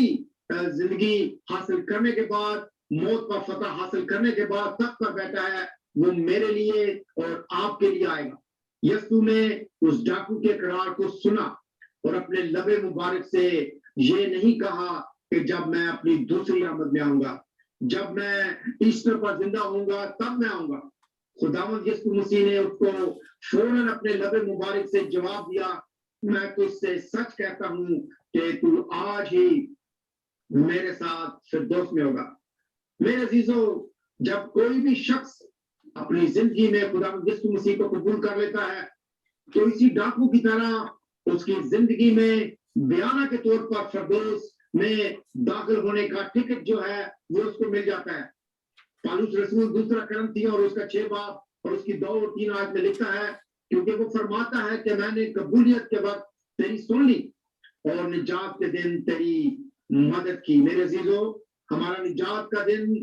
जिंदगी हासिल करने के बाद, मौत पर फतह हासिल करने के बाद तख्त पर बैठा है, वो मेरे लिए और आपके लिए आएगा। यीशु ने उस डाकू के करार को सुना और अपने लबे मुबारक से ये नहीं कहा कि जब मैं अपनी दूसरी आमद में आऊंगा, जब मैं ईस्टर पर जिंदा होऊंगा तब मैं आऊंगा। खुदावंद यीशु मसीह ने उसको फौरन अपने लबे मुबारक से जवाब दिया, मैं तुझसे सच कहता हूं कि तू आज ही मेरे साथ फिरदौस में होगा। मेरे अजीजों, जब कोई भी शख्स अपनी जिंदगी में खुदावंद यीशु मसीह को कबूल कर लेता है तो इसी डाकू की तरह उसकी जिंदगी में बयाना के तौर पर फिरदौस में दाखिल होने का टिकट जो है वो उसको मिल जाता है। पौलुस रसूल दूसरा करंथी और उसका 6 बाब और उसकी 2 और 3 आयत में लिखता है, क्योंकि वो फरमाता है कि मैंने कबूलियत के वक्त तेरी सुन ली और निजात के दिन तेरी मदद की। मेरे अजीजों, हमारा निजात का दिन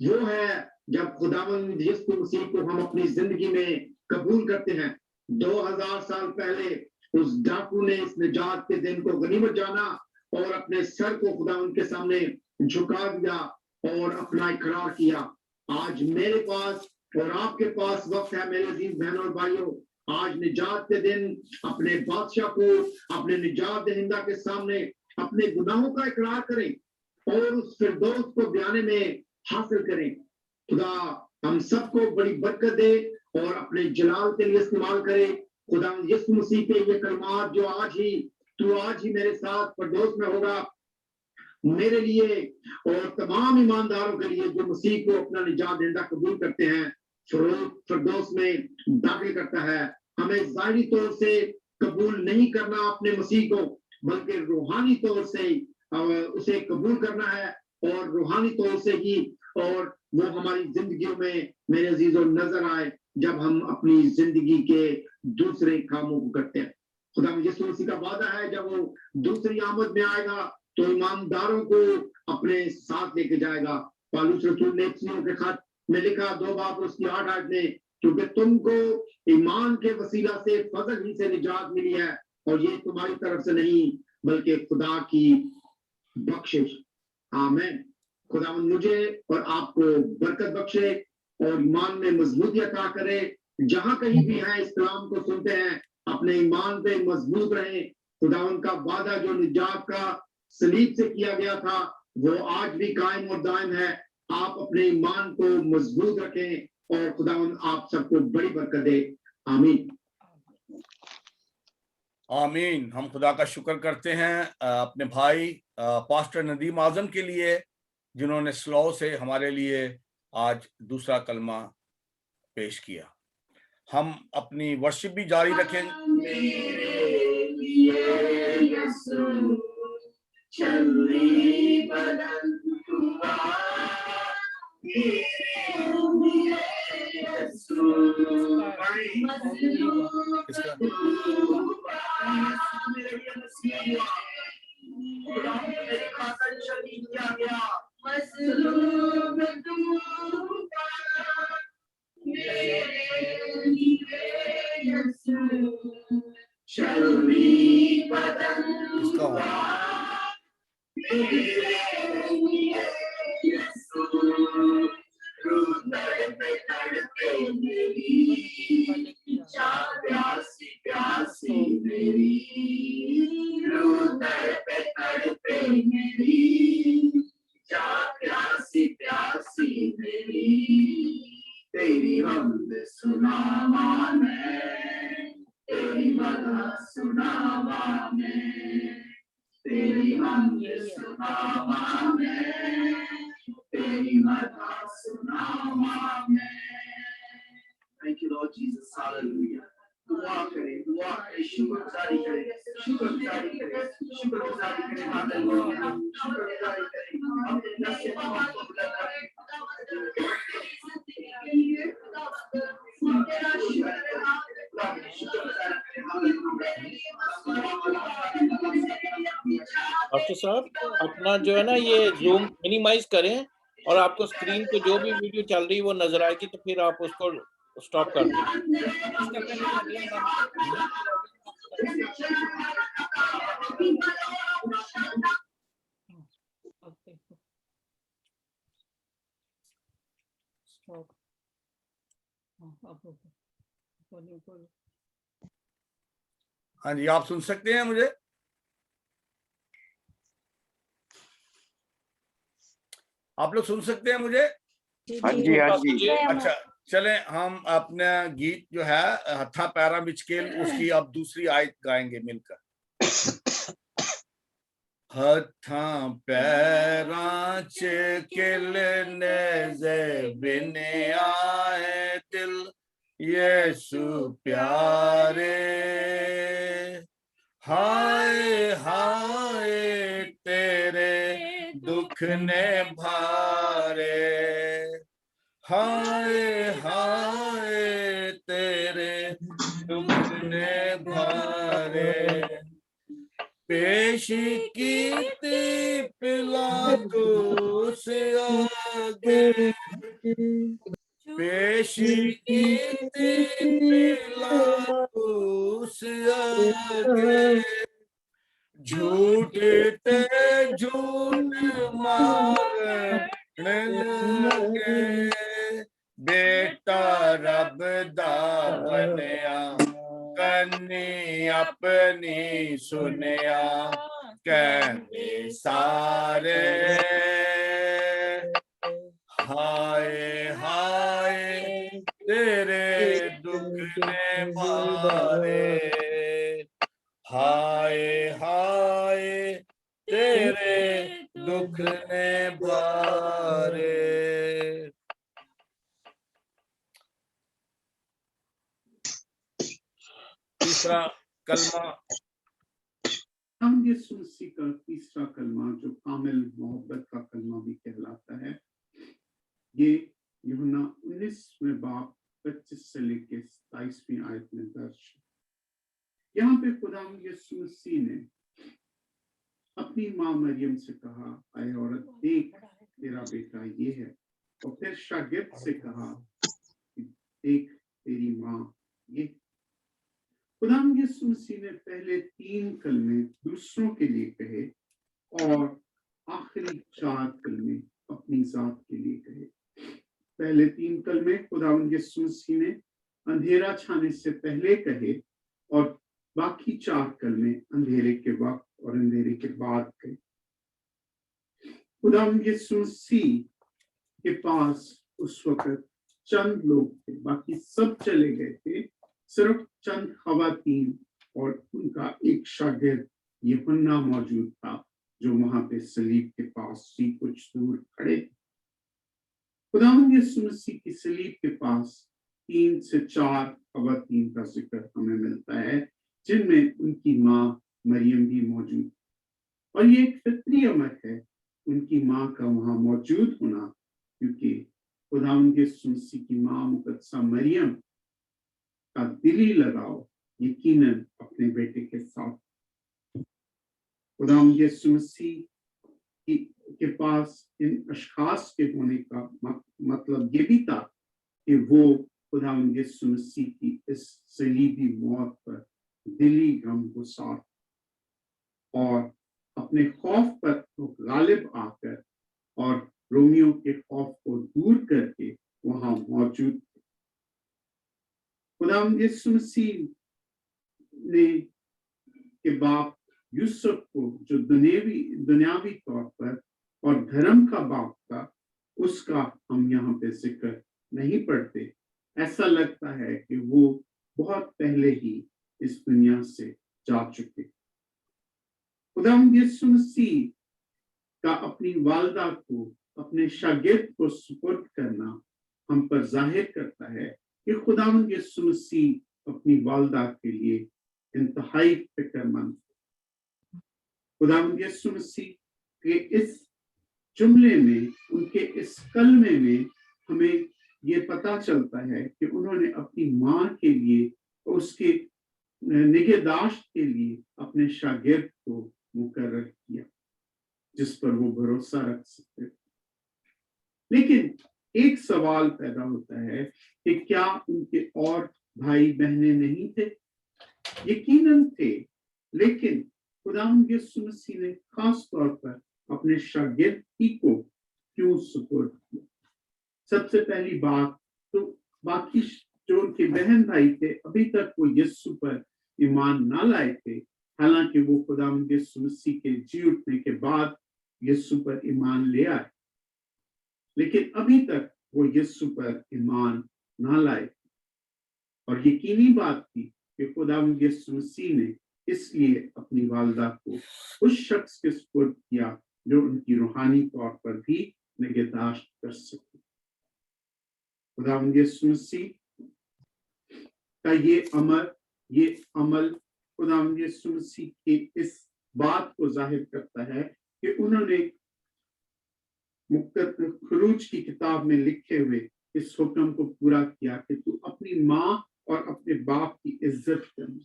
वो है जब खुदावंद यीशु मसीह को हम अपनी जिंदगी में कबूल करते हैं। 2000 साल पहले उस डाकू ने इस निजात के दिन को गनीमत जाना और अपने सर को खुदावंद के सामने झुका दिया और अपना इकरार किया। आज मेरे पास और आपके पास वक्त है मेरे अजीज बहनों और भाइयों, आज निजात के दिन अपने बादशाह को, अपने निजात दहिंदा के सामने अपने गुनाहों का इकरार करें और उस फिरदौस को बयाने में हासिल करें। खुदा हम सबको बड़ी बरकत दे और अपने जलाल के लिए इस्तेमाल करे। खुदा यीशु मसीह के ये कलमात जो आज ही मेरे साथ फिरदौस में होगा, मेरे लिए और तमाम ईमानदारों के लिए जो मसीह को अपना निजात दहिंदा कबूल करते हैं, फिरदौस में दाखिल करता है। हमें जाहिरी तौर से कबूल नहीं करना अपने मसीह को, बल्कि रूहानी तौर से उसे कबूल करना है और रूहानी तौर से ही, और वो हमारी जिंदगियों में मेरे अजीजों नजर आए जब हम अपनी जिंदगी के दूसरे कामों को करते हैं। खुदा यीशु मसीह का वादा है जब वो दूसरी आमद में आएगा तो ईमानदारों को अपने साथ लेके जाएगा। पौलुस रसूल ने इफिसियों के खत में लिखा 2 बाब उसकी 8 आयत में, क्योंकि तुमको ईमान के वसीला से फजल ही से निजात मिली है और ये तुम्हारी तरफ से नहीं बल्कि खुदा की बख्शिश। आमीन। खुदा मुझे और आपको बरकत बख्शे और ईमान में मजबूती अता करे। जहां कहीं भी है इस कलाम को सुनते हैं, अपने ईमान पे मजबूत रहे। खुदावन का वादा जो निजात का सलीब से किया गया था वो आज भी कायम और दायम है। आप अपने ईमान को मजबूत रखें और खुदावन आप सबको बड़ी बरकत दे। आमीन। आमीन। हम खुदा का शुक्र करते हैं अपने भाई पास्टर नदीम आजम के लिए, जिन्होंने स्लो से हमारे लिए आज दूसरा कलमा पेश किया। हम अपनी वर्शिप भी जारी रखेंगे। तेरी हमद सुना मैं, तेरी मदद सुनावा में, तेरी हम सुनावा में, तेरी मदद सुनावा में। Thank you Lord Jesus, hallelujah. दुआ करें, शुक्रगुजारी करें, शुक्रगुजारी करें, शुक्रगुजारी करें, हालेलुया, शुक्रगुजारी करें, अपने नसीब को बुलंद करें। डॉक्टर साहब अपना जो है ना ये जूम मिनिमाइज करें और आपको स्क्रीन पे जो भी वीडियो चल रही है वो नजर आएगी तो फिर आप उसको स्टॉप कर दें। हाँ जी, आप सुन सकते हैं मुझे? आप लोग सुन सकते हैं मुझे? हाँ जी, हाँ जी। अच्छा, चलें हम अपना गीत जो है हथा पैरा बिचकेल उसकी अब दूसरी आयत गाएंगे मिलकर। हथा पैरा चिकेल ने बिने आए दिल यीशु प्यारे, हाय हाय तेरे दुख ने भारे, हाय हाय तेरे दुख ने भारे, पेश की पिलातुस आगे, पेश की पिलातुस आगे, झूठ ते झूठ मारने लगे, बेटा रब दा बनया कन्नी अपनी सुनिया कहते सारे, हाय हाय तेरे दुख ने भारे, हाय हाय तेरे दुख ने भारे। तीसरा कलमा हम यीशु मसीह का तीसरा कलमा जो कामिल मोहब्बत का कलमा भी कहलाता है, ये यूहन्ना 19वें बाब 25 से लेकर 27वीं आयत में दर्ज है। यहाँ पे खुदा यीशु मसीह ने अपनी माँ मरियम से कहा, आए औरत देख तेरा बेटा ये है, और फिर शागिर्द से कहा देख तेरी माँ ये। खुदा यीशु मसीह ने पहले 3 कलमे दूसरों के लिए कहे और आखिरी 4 कलमे अपनी जात के लिए कहे। पहले 3 कलमे खुदा यीशु मसीह ने अंधेरा छाने से पहले कहे और बाकी 4 कलमे अंधेरे के वक्त और अंधेरे के बाद कहे। खुदा यीशु मसीह के पास उस वक्त चंद लोग थे, बाकी सब चले गए थे, सिर्फ चंद खवातीन और उनका एक शागिर्द यूहन्ना मौजूद था जो वहां पे सलीब के पास ही कुछ दूर खड़े थे। खुदावंद यीशु मसीह की सलीब के पास 3 से 4 खवातीन का जिक्र हमें मिलता है जिनमें उनकी माँ मरियम भी मौजूद, और ये एक फितरी अमर है उनकी माँ का वहां मौजूद होना, क्योंकि खुदावंद यीशु मसीह की माँ मुकद्दसा मरियम का दिली लगाव यकीनन अपने बेटे के साथ। खुदावंद यीशु मसीह के पास इन अशखास के होने का मतलब ये भी था कि वो खुदावंद यीशु मसीह की इस सलीबी मौत पर दिली गम गुसार और अपने खौफ पर गालिब आकर और रोमियो के खौफ को दूर करके वहां मौजूद। खुदावंद यीशु मसीह ने के बाप यूसुफ को जो दुनियावी तौर पर और धर्म का बाप था, उसका हम यहाँ पे जिक्र नहीं पढ़ते। ऐसा लगता है कि वो बहुत पहले ही इस इस दुनिया से जा चुके। खुदावंद यीशु मसीह का अपनी वालदा को, अपने शागिर्द को सुपुर्द करना हम पर जाहिर करता है कि खुदावंद यीशु मसीह अपनी वालदा के लिए इंतहाई फिक्रमंद। खुदावंद यीशु मसीह के इस जुमले में, उनके इस कलमे में हमें ये पता चलता है कि उन्होंने अपनी माँ के लिए, उसके निगहदाश्त के लिए अपने शागिर्द को मुकर्रर किया जिस पर वो भरोसा रख सकते थे। लेकिन एक सवाल पैदा होता है कि क्या उनके और भाई बहनें नहीं थे? यकीनन थे, लेकिन खुदावंद यीशु मसीह ने खास तौर पर अपने शागिर्द ही को क्यों सुपुर्द किया? सबसे पहली बात तो बाकी जो उनके बहन भाई थे अभी तक वो यीशु पर ईमान ना लाए थे, हालांकि वो खुदावंद यीशु मसीह के जी उठने के बाद यीशु पर ईमान ले आए, लेकिन अभी तक वो यीशु पर ईमान ना लाए। और यकीनी बात थी कि खुदावंद यीशु मसीह ने इसलिए अपनी वालदा को उस शख्स के सुपुर्द किया जो उनकी रूहानी तौर पर भी निगहदाश्त कर सके। खुदावंद यीशु मसीह का ये अमल खुदावंद यीशु मसीह की इस बात को जाहिर करता है कि उन्होंने खरूज की किताब में लिखे हुए इस हुक्म को पूरा किया कि तू अपनी माँ और अपने बाप की इज्जत करना,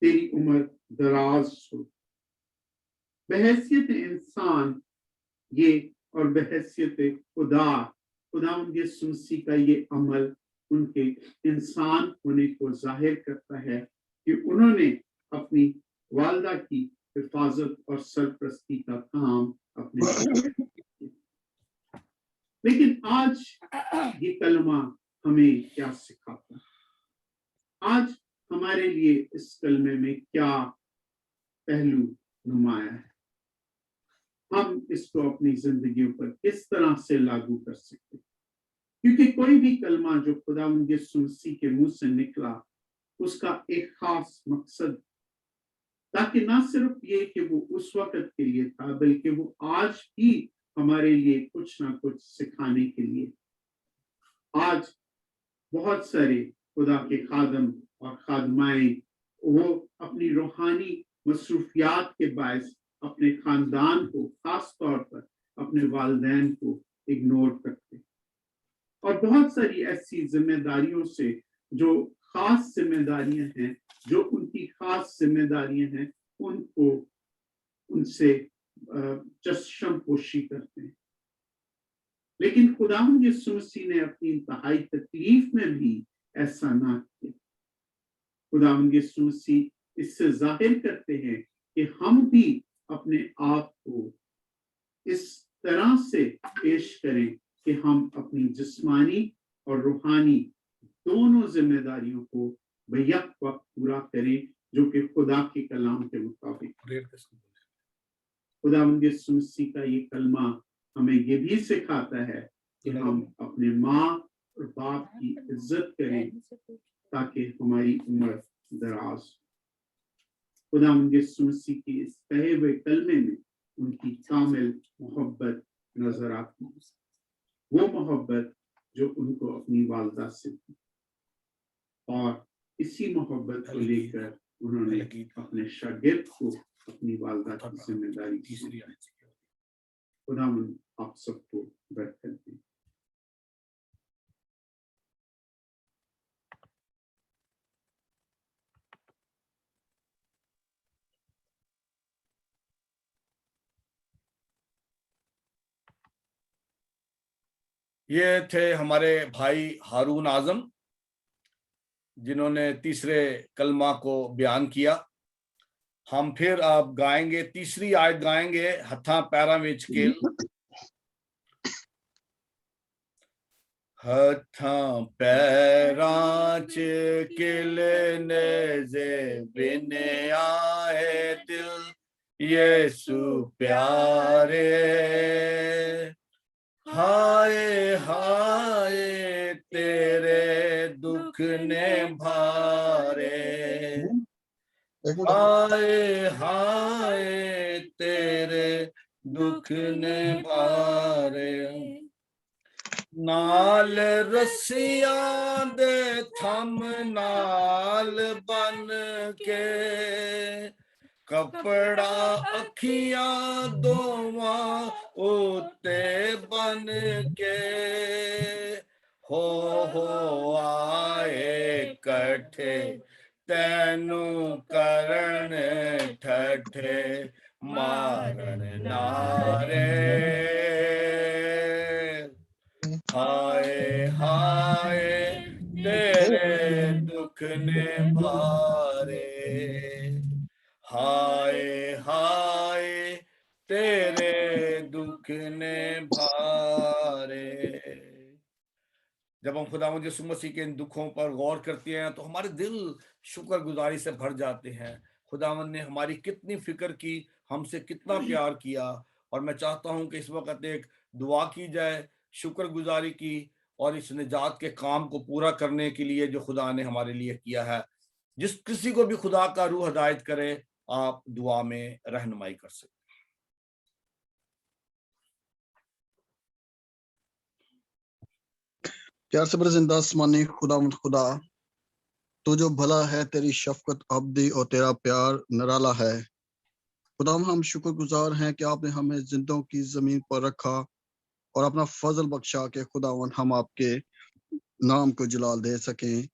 तेरी उम्र दराज हो। बहैसियत इंसान ये और बहैसियत खुदावंद यीशु मसीह का ये अमल उनके इंसान होने को जाहिर करता है कि उन्होंने अपनी वालदा की हिफाजत और सरपरस्ती का काम अपने। लेकिन आज ये कलमा हमें क्या सिखाता है? आज हमारे लिए इस कलमे में क्या पहलू नुमाया है? हम इसको अपनी जिंदगियों पर किस तरह से लागू कर सकते हैं? क्योंकि कोई भी कलमा जो खुदावंद यीशु मसीह के मुंह से निकला उसका एक खास मकसद, ताकि ना सिर्फ ये कि वो उस वक्त के लिए था, बल्कि वो आज भी हमारे लिए कुछ ना कुछ सिखाने के लिए। आज बहुत सारे खुदा के खादम और खादमाएं वो अपनी रूहानी मसरूफियात के बायस अपने खानदान को, खास तौर पर अपने वालिदैन को इग्नोर करते, और बहुत सारी ऐसी जिम्मेदारियों से जो खास जिम्मेदारियां हैं, जो उनकी खास जिम्मेदारियां हैं, उनको उनसे चश्म पोशी करते हैं। लेकिन खुदावंद यीशु मसीह ने अपनी इंतहाई तकलीफ में भी ऐसा ना किया। खुदावंद यीशु मसीह इससे जाहिर करते हैं कि हम भी अपने आप को इस तरह से पेश करें कि हम अपनी जिस्मानी और रूहानी दोनों जिम्मेदारियों को बैक वक्त पूरा करें, जो कि खुदा के कलाम के मुताबिक। खुदावंद यीशु मसीह का ये कलमा हमें ये भी सिखाता है कि हम अपने माँ और बाप की इज्जत करें ताकि हमारी उम्र दराज। खुदावंद यीशु मसीह की इस कहे हुए कलमे में उनकी कामिल मोहब्बत नजर आती है, वो मोहब्बत जो उनको अपनी वालदा से थी, और इसी मोहब्बत को लेकर उन्होंने अपने शागिर्द को अपनी वालदा की जिम्मेदारी दी। खुदावंद आप सबको बरकत दे। ये थे हमारे भाई हारून आजम, जिन्होंने तीसरे कलमा को बयान किया। हम फिर अब गाएंगे, तीसरी आयत गाएंगे, हथा पैरा विच केल। हथा पैरा च किल ने जे बिने आए दिल यीशु प्यारे। हाय हाय तेरे तेरे दुख ने भारे, एक मिनट हाय हाय तेरे दुख ने भारे, नाल रस्सियां दे थम नाल बन के, कपड़ा अखियां दोवां उत्ते बन के, हो आए कट्ठे तैनू करण ठठे, मारन नारे, हाय हाय तेरे दुख ने भारे, हाय हाय तेरे दुख ने भारे। जब हम खुदावंद यीशु मसीह के इन दुखों पर गौर करते हैं तो हमारे दिल शुक्रगुजारी से भर जाते हैं। खुदावंद ने हमारी कितनी फिक्र की, हमसे कितना प्यार किया। और मैं चाहता हूं कि इस वक्त एक दुआ की जाए शुक्रगुजारी की, और इस निजात के काम को पूरा करने के लिए जो खुदा ने हमारे लिए किया है। जिस किसी को भी खुदा का रूह हिदायत करे, आप दुआ में रहनुमाई कर सकते। प्यार से जिंदा आसमानी खुदा, तू जो भला है, तेरी शफकत अब्दी और तेरा प्यार निराला है। खुदा हम शुक्रगुजार हैं कि आपने हमें जिंदों की जमीन पर रखा और अपना फजल बख्शा के खुदावन हम आपके नाम को जलाल दे सकें।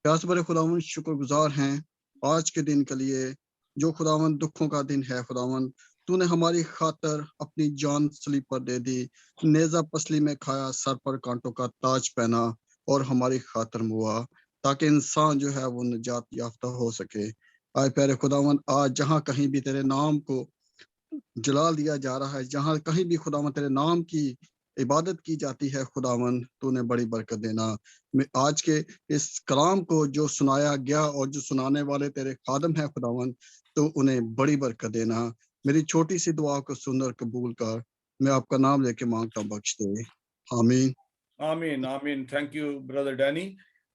प्यार से खुदावन शुक्रगुजार हैं आज के दिन के लिए, जो खुदावन दुखों का दिन है। खुदावन तूने हमारी खातर अपनी जान सलीब पर दे दी, नेजा पसली में खाया, सर पर कांटों का ताज पहना और हमारी खातर मुआ, ताकि इंसान जो है वो निजात याफ्ता हो सके। आए प्यारे खुदावन, आज जहाँ कहीं भी तेरे नाम को जलाल दिया जा रहा है, जहाँ कहीं भी खुदावन तेरे नाम की इबादत की जाती है, खुदावन तूने बड़ी बरकत देना। मैं आज के इस कलाम को जो सुनाया गया और जो सुनाने वाले तेरे खादम है खुदावन, तो उन्हें बड़ी बरकत देना। मेरी छोटी सी दुआ को सुनकर कबूल कर, मैं आपका नाम लेके मांगता हूं, बख्श दे। आमीन आमीन आमीन। Thank you brother Danny.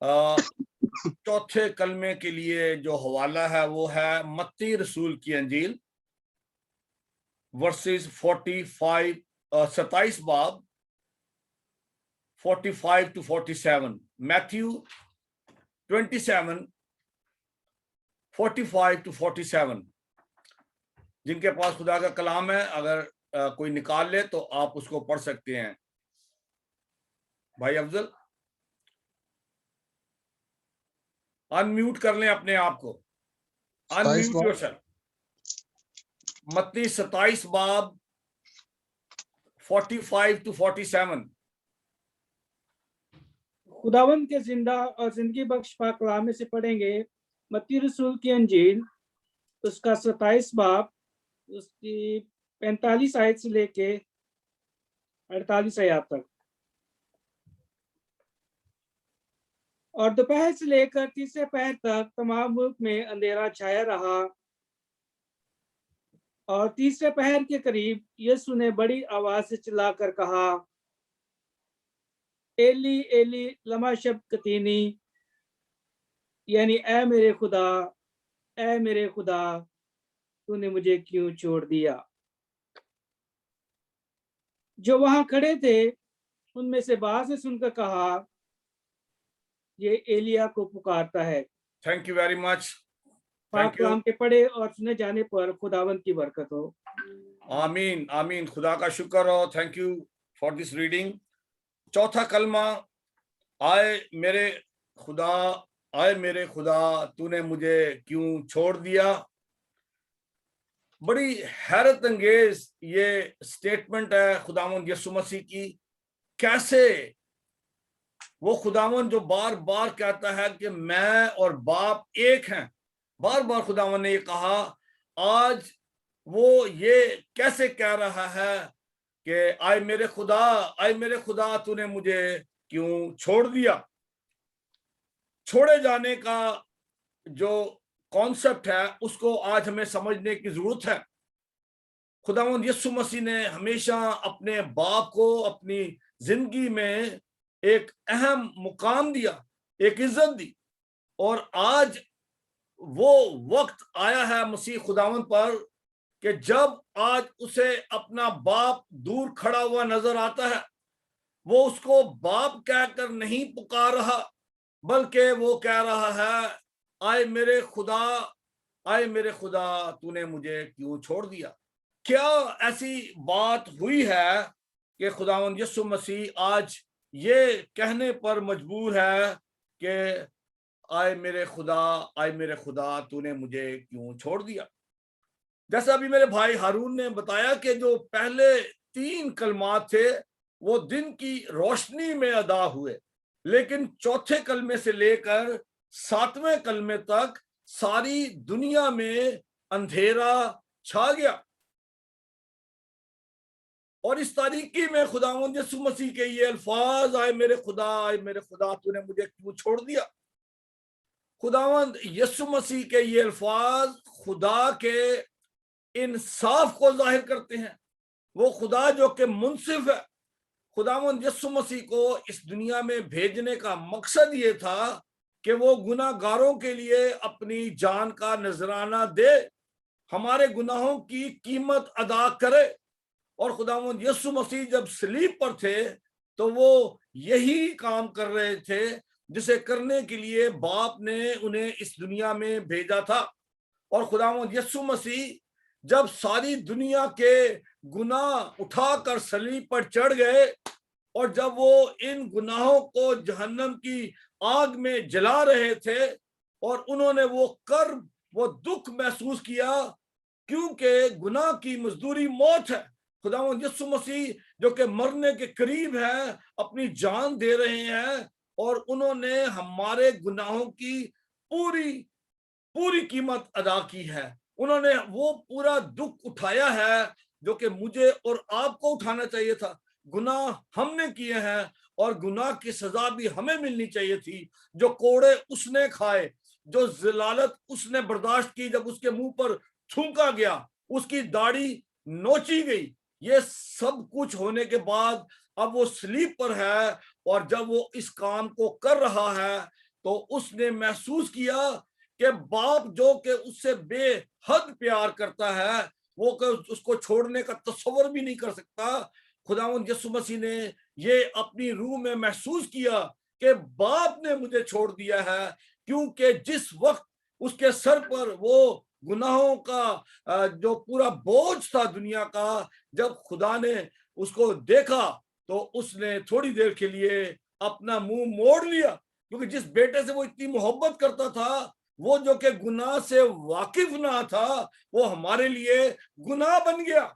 चौथे कलमे के लिए जो हवाला है वो है मत्ती रसूल की अंजील, वर्सेस 45 27 बाब 45 to 47, मैथ्यू 27 45 to 47। जिनके पास खुदा का कलाम है, अगर कोई निकाल ले तो आप उसको पढ़ सकते हैं। भाई अफजल, अनम्यूट कर लें अपने आप को, अनम्यूट योरसेल्फ। मत्ती 27 बाब 45 to 47। खुदावंद के जिंदा और जिंदगी बख्श पाक कलाम में से पढ़ेंगे मत्ती रसूल की अंजील, उसका 27 बाब, उसकी 45 आयत से लेके 48 आयत तक। और दोपहर से लेकर तीसरे पहर तक तमाम मुल्क में अंधेरा छाया रहा, और तीसरे पहर के करीब यीशु ने बड़ी आवाज से चिल्लाकर कहा, एली एली लमा शबक्तनी, यानी ऐ मेरे खुदा तूने मुझे क्यों छोड़ दिया। जो वहां खड़े थे उनमें से बाज ने सुनकर कहा, ये एलिया को पुकारता है। Thank you very much. पाक कलाम के पढ़े और सुने जाने पर खुदावंद की बरकत हो। आमीन आमीन। खुदा का शुक्र हो। Thank you for this reading. चौथा कलमा, आए मेरे खुदा तूने मुझे क्यों छोड़ दिया। बड़ी हैरत अंगेज ये स्टेटमेंट है खुदावंद यीशु मसीह की। कैसे वो खुदावंद जो बार बार कहता है कि मैं और बाप एक हैं, बार बार खुदावंद ने ये कहा, आज वो ये कैसे कह रहा है कि आए मेरे खुदा तूने मुझे क्यों छोड़ दिया। छोड़े जाने का जो कॉन्सेप्ट है उसको आज हमें समझने की जरूरत है। खुदावंद यीशु मसीह ने हमेशा अपने बाप को अपनी जिंदगी में एक अहम मुकाम दिया, एक इज्जत दी। और आज वो वक्त आया है मसीह खुदावंद पर कि जब आज उसे अपना बाप दूर खड़ा हुआ नजर आता है, वो उसको बाप कहकर नहीं पुकार रहा, बल्कि वो कह रहा है, आए मेरे खुदा, आए मेरे खुदा, तूने मुझे क्यों छोड़ दिया। क्या ऐसी बात हुई है कि खुदावंद यीशु मसीह आज ये कहने पर मजबूर है कि आए मेरे खुदा, आए मेरे खुदा, तूने मुझे क्यों छोड़ दिया। जैसा अभी मेरे भाई हारून ने बताया कि जो पहले 3 कलमात थे वो दिन की रोशनी में अदा हुए, लेकिन चौथे कलमे से लेकर 7वें कलमे तक सारी दुनिया में अंधेरा छा गया। और इस तारीकी में खुदावंद यीशु मसीह के ये अल्फाज, आए मेरे खुदा, आए मेरे खुदा, तूने मुझे क्यों छोड़ दिया। खुदावंद यीशु मसीह के ये अल्फाज खुदा के इंसाफ को जाहिर करते हैं। वो खुदा जो कि मुंसिफ है। खुदावंद यीशु मसीह को इस दुनिया में भेजने का मकसद ये था कि वो गुनाहगारों के लिए अपनी जान का नजराना दे, हमारे गुनाहों की कीमत अदा करे। और खुदावंद यीशु मसीह जब सलीब पर थे तो वो यही काम कर रहे थे जिसे करने के लिए बाप ने उन्हें इस दुनिया में भेजा था। और खुदावंद यीशु मसीह जब सारी दुनिया के गुनाह उठाकर सलीब पर चढ़ गए और जब वो इन गुनाहों को जहन्नम की आग में जला रहे थे और उन्होंने वो दुख महसूस किया, क्योंकि गुनाह की मजदूरी मौत है। खुदावंद यीशु मसीह जो कि मरने के करीब है, अपनी जान दे रहे हैं और उन्होंने हमारे गुनाहों की पूरी कीमत अदा की है। उन्होंने वो पूरा दुख उठाया है जो कि मुझे और आपको उठाना चाहिए था। गुनाह हमने किए हैं और गुनाह की सजा भी हमें मिलनी चाहिए थी। जो कोड़े उसने खाए, जो ज़लालत उसने बर्दाश्त की, जब उसके मुंह पर थूका गया, उसकी दाढ़ी नोची गई, ये सब कुछ होने के बाद अब वो सलीब पर है। और जब वो इस काम को कर रहा है तो उसने महसूस किया कि बाप जो कि उससे बेहद प्यार करता है, वो उसको छोड़ने का तस्वर भी नहीं कर सकता। खुदावंद यीशु मसीह ने ये अपनी रूह में महसूस किया कि बाप ने मुझे छोड़ दिया है, क्योंकि जिस वक्त उसके सर पर वो गुनाहों का जो पूरा बोझ था दुनिया का, जब खुदा ने उसको देखा तो उसने थोड़ी देर के लिए अपना मुंह मोड़ लिया, क्योंकि जिस बेटे से वो इतनी मोहब्बत करता था, वो जो कि गुनाह से वाकिफ ना था, वो हमारे लिए गुनाह बन गया।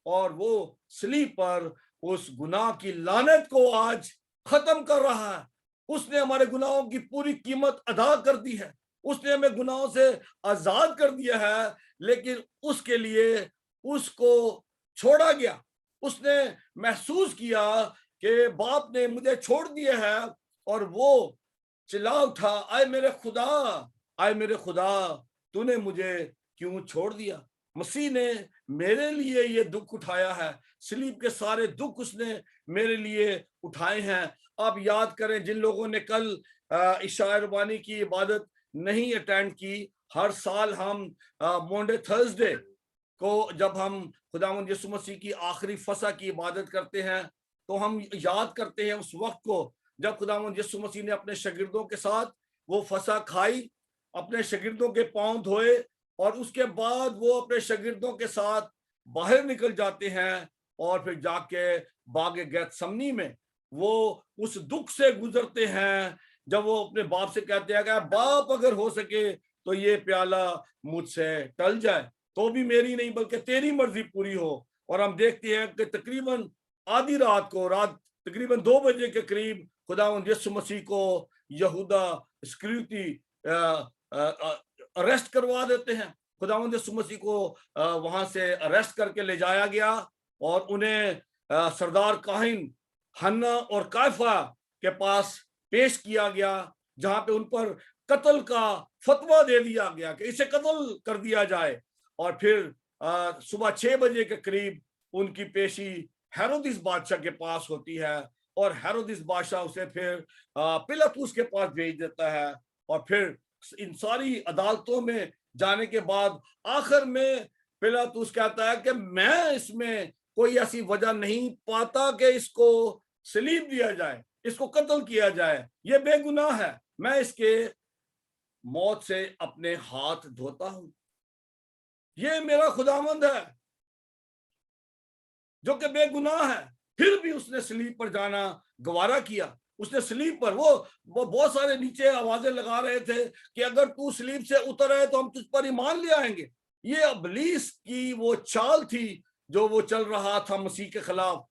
और वो सलीब पर उस गुनाह की लानत को आज खत्म कर रहा है। उसने हमारे गुनाहों की पूरी कीमत अदा कर दी है, उसने हमें गुनाहों से आजाद कर दिया है, लेकिन उसके लिए उसको छोड़ा गया। उसने महसूस किया कि बाप ने मुझे छोड़ दिया है और वो चिल्ला उठा, आए मेरे खुदा, आए मेरे खुदा, तूने मुझे क्यों छोड़ दिया। मसीह ने मेरे लिए ये दुख उठाया है, सलीब के सारे दुख उसने मेरे लिए उठाए हैं। आप याद करें, जिन लोगों ने कल इशा रबानी की इबादत नहीं अटेंड की, हर साल हम मॉन्डे थर्सडे को जब हम खुदावंद यीशु मसीह की आखिरी फसा की इबादत करते हैं तो हम याद करते हैं उस वक्त को जब खुदावंद यीशु मसीह ने अपने शागिर्दों के साथ वो फसा खाई, अपने शागिर्दों के पांव धोए और उसके बाद वो अपने शागिर्दों के साथ बाहर निकल जाते हैं और फिर जाके बागे गेतसमनी में वो उस दुख से गुजरते हैं जब वो अपने बाप से कहते हैं कि बाप अगर हो सके तो ये प्याला मुझसे टल जाए, तो भी मेरी नहीं बल्कि तेरी मर्जी पूरी हो। और हम देखते हैं कि तकरीबन आधी रात को, तकरीबन 2 बजे के करीब खुदावंद यीशु मसीह को यहूदा इस्करियोती अरेस्ट करवा देते हैं। खुदावंद यीशु मसीह को वहां से अरेस्ट करके ले जाया गया और उन्हें सरदार काहिन हन्ना और कायफा के पास पेश किया गया, जहां पे उन पर कत्ल का फतवा दे दिया गया कि इसे कत्ल कर दिया जाए। और फिर सुबह 6 बजे के करीब उनकी पेशी हेरोदिस बादशाह के पास होती है और हेरोदिस बादशाह उसे फिर पिलातुस के पास भेज देता है। और फिर इन सारी अदालतों में जाने के बाद आखिर में पिलातुस कहता है कि मैं इसमें कोई ऐसी वजह नहीं पाता कि इसको सलीब दिया जाए, इसको कत्ल किया जाए, ये बेगुनाह है, मैं इसके मौत से अपने हाथ धोता हूं। ये मेरा खुदावंद है जो कि बेगुनाह है, फिर भी उसने सलीब पर जाना गवारा किया। उसने सलीब पर वो बहुत सारे नीचे आवाजें लगा रहे थे कि अगर तू सलीब से उतर आए तो हम तुझ पर ईमान ले आएंगे। ये इब्लीस की वो चाल थी जो वो चल रहा था मसीह के खिलाफ।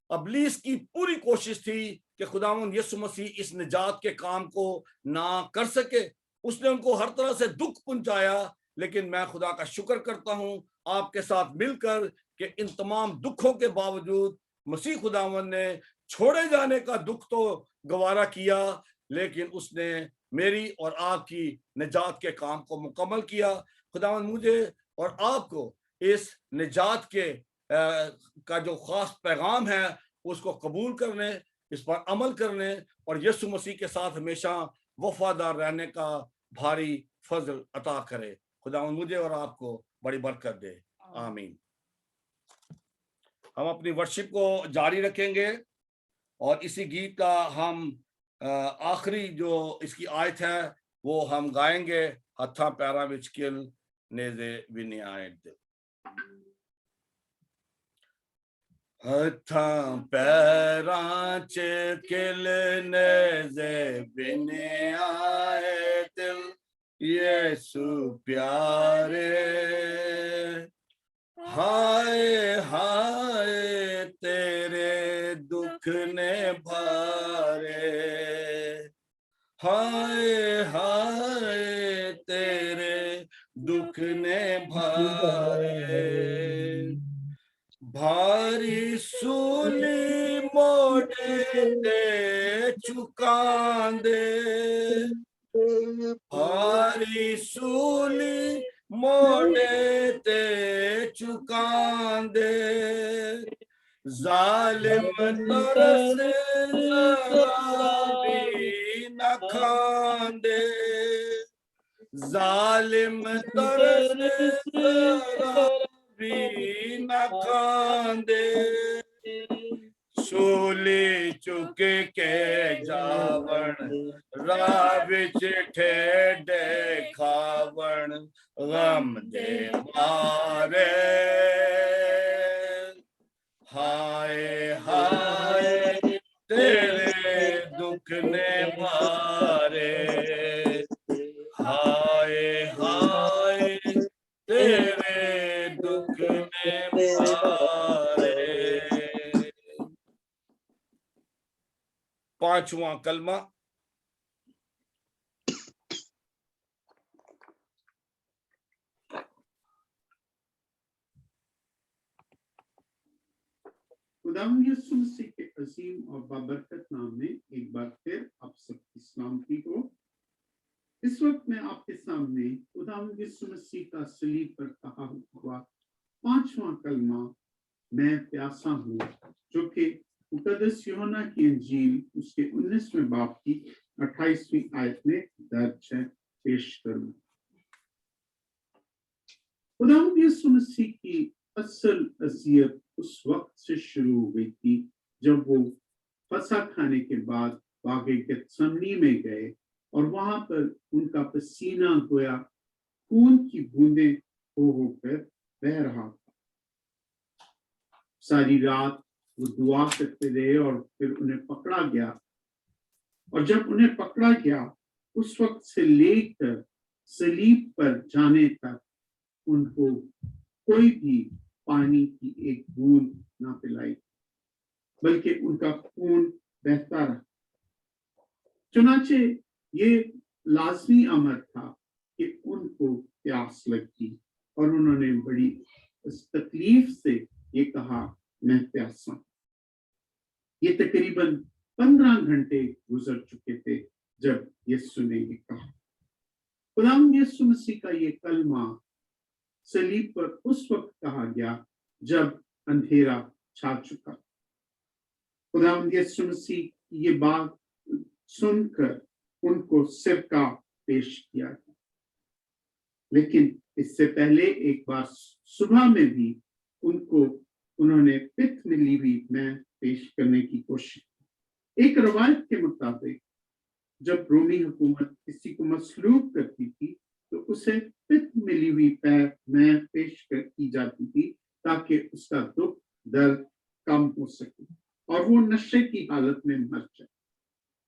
इब्लीस की पूरी कोशिश थी कि खुदावंद यीशु मसीह इस निजात के काम को ना कर सके। उसने उनको हर तरह से दुख पहुंचाया, लेकिन मैं खुदा का शुक्र करता हूं आपके साथ मिलकर कि इन तमाम दुखों के बावजूद मसीह खुदावंद ने छोड़े जाने का दुख तो गवारा किया, लेकिन उसने मेरी और आपकी निजात के काम को मुकम्मल किया। खुदावंद मुझे और आपको इस निजात के का जो खास पैगाम है उसको कबूल करने, इस पर अमल करने और यीशु मसीह के साथ हमेशा वफादार रहने का भारी फजल अता करे। खुदावंद मुझे और आपको बड़ी बरकत दे। आमीन। हम अपनी वर्शिप को जारी रखेंगे और इसी गीत का हम आखिरी जो इसकी आयत है वो हम गाएंगे, हथा पैरा विच किल नेजे विन्याय दिल। हथा पैरा च किल नेजे विन्याय दिल, यीशु प्यारे हाय हाय तेरे दुख ने भारे, हाय हाय तेरे दुख ने भारे। भारी सूली मोड़े दे चुका दे, भारी सूली मोड़े ते चुका दे। जालिम तरस जरा भी न खांदे, जालिम तरस जरा भी न खांदे। सूली चुक के जावण राह विच ठेडे खावण, गम दे मारे हाय हाय तेरे दुख ने मारे, हाय हाय तेरे दुख ने मारे। पांचवा कलमा। खुदावंद यीशु मसीह के अजीम और बाबरकत नाम में एक बार फिर आप सबकी सलामती हो। इस वक्त मैं आपके सामने खुदावंद यीशु मसीह का सलीब पर कहा हुआ पांचवा कलमा मैं प्यासा हूँ, जो कि मुकद्दस यूहन्ना की इंजील उसके 19वें बाब की 28वीं आयत में दर्ज है, पेश करूं। खुदावंद यीशु मसीह की असल अज़ियत उस वक्त से शुरू हो गई थी जब वो फसह खाने के बाद बागे गेत्सेमनी में गए और वहां पर उनका पसीना गोया खून की बूंदें हो होकर बह रहा था। सारी रात वो दुआ करते रहे और फिर उन्हें पकड़ा गया, और जब उन्हें पकड़ा गया उस वक्त से लेकर सलीब पर जाने तक उनको कोई भी पानी की एक बूंद ना पिलाई, बल्कि उनका खून बहता रहा। चुनाचे ये लाजमी अमर था कि उनको प्यास लगती, और उन्होंने बड़ी तकलीफ से ये कहा मैं प्यासा। ये तकरीबन 15 घंटे गुजर चुके थे जब यीशु ने ये कहा। खुदावंद यीशु मसीह का ये कलमा सलीब पर उस वक्त कहा गया जब अंधेरा छा चुका। खुदावंद यीशु मसीह ये बात सुनकर उनको सिरका पेश किया गया, लेकिन इससे पहले एक बार सुबह में भी उनको उन्होंने पित्त मिली हुई मैं पेश करने की कोशिश की। एक रवायत के मुताबिक जब रोमी हुकूमत किसी को मसलूब करती थी तो उसे पित्त मिली हुई मैं पेश की जाती थी ताकि उसका दुख दर्द कम हो सके और वो नशे की हालत में मर जाए।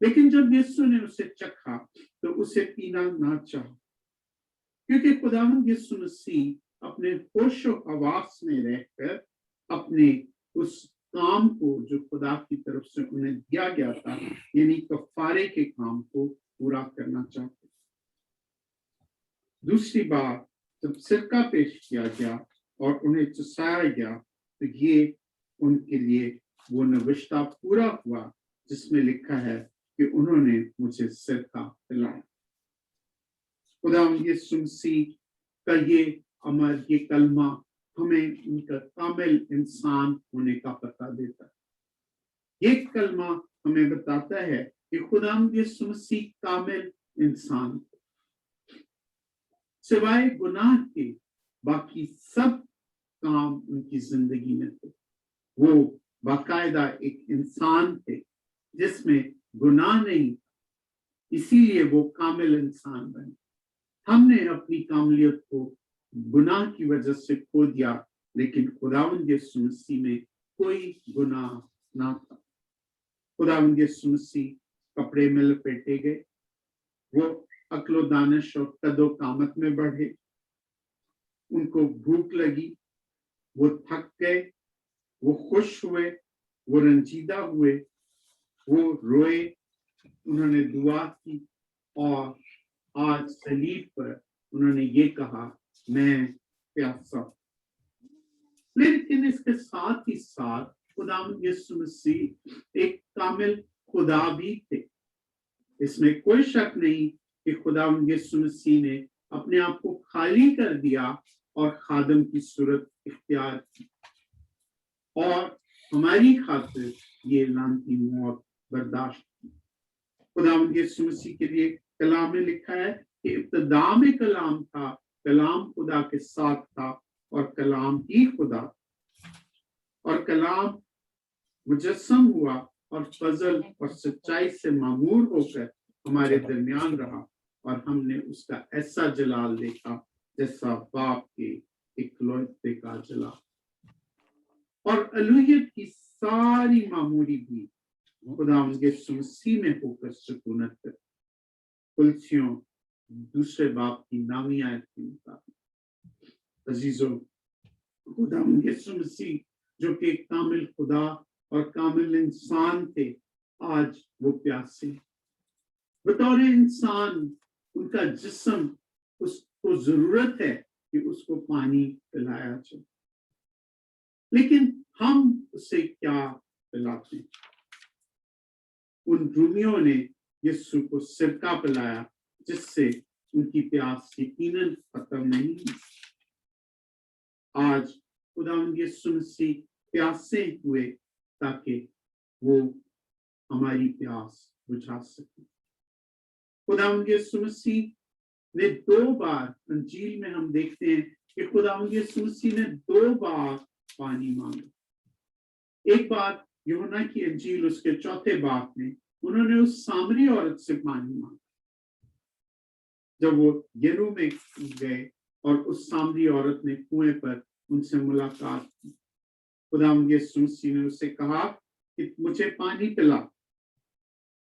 लेकिन जब यीशु ने उसे चखा तो उसे पीना ना चाहा, क्योंकि खुदावंद यीशु मसीह अपने होशो हवास में रहकर अपने उस काम को जो खुदा की तरफ से उन्हें दिया गया था, यानी कफारे के काम को पूरा करना चाहते। दूसरी बात, जब सिरका पेश किया गया और उन्हें चुसाया गया तो ये उनके लिए वो नविश्ता पूरा हुआ जिसमें लिखा है कि उन्होंने मुझे सिरका पिलाया। खुदावंद यीशु मसीह का ये अमर, ये कलमा हमें उनका कामिल इंसान होने का पता देता है। ये कलमा हमें बताता है कि खुदावंद यीशु मसीह कामिल इंसान, सिवाय गुनाह के बाकी सब काम उनकी जिंदगी में थे। वो बाकायदा एक इंसान थे जिसमें गुनाह नहीं, इसीलिए वो कामिल इंसान बने। हमने अपनी कामलियत को गुनाह की वजह से खो दिया, लेकिन खुदावंद यीशु मसीह में कोई गुनाह ना था। खुदावंद यीशु मसीह कपड़े में लपेटे गए, वो अक्लो दानिश और कदो कामत में बढ़े, उनको भूख लगी, वो थक गए, वो खुश हुए, वो रंजीदा हुए, वो रोए, उन्होंने दुआ की और आज सलीब पर उन्होंने ये कहा, मैं प्यासा। लेकिन इसके साथ ही साथ खुदावंद यीशु मसीह एक कामिल खुदा भी थे। इसमें कोई शक नहीं कि खुदावंद यीशु मसीह ने अपने आप को खाली कर दिया और खादम की सूरत इख्तियार की और हमारी खातिर ये लानती मौत बर्दाश्त की। खुदावंद यीशु मसीह के लिए कलाम में लिखा है कि इब्तिदा में कलाम था, कलाम खुदा के साथ था और कलाम ही खुदा, और कलाम मुजस्सम हुआ और फजल और सच्चाई से मामूर होकर हमारे दरमियान रहा और हमने उसका ऐसा जलाल देखा जैसा बाप के इकलौते का जलाल। और अलूहियत की सारी मामूरी भी खुदावंद यीशु मसीह में होकर सुकूनत कर। कुलसियों दूसरे बाप की नामी आयत के मुताबिक अजीजों, खुदावंद यीशु मसीह जो कि एक कामिल खुदा और कामिल इंसान थे, आज वो प्यासे। बतौर इंसान उनका जिस्म, उसको जरूरत है कि उसको पानी पिलाया जाए, लेकिन हम उसे क्या पिलाते हैं? उन रूमियों ने यीशु को सिरका पिलाया जिससे उनकी प्यास यकीनन खत्म नहीं हुई। आज खुदावंद यीशु मसीह प्यासे हुए ताकि वो हमारी प्यास बुझा सके। खुदावंद यीशु मसीह ने 2 बार, अंजील में हम देखते हैं कि खुदावंद यीशु मसीह ने 2 बार पानी मांगा। एक बार यूहन्ना की अंजील उसके 4 बाब में उन्होंने उस सामरी औरत से पानी मांगा। जब वो यरू में गए और उस सामरी औरत ने कुएं पर उनसे मुलाकात की, खुदावंद यीशु मसीह ने उससे कहा कि मुझे पानी पिला।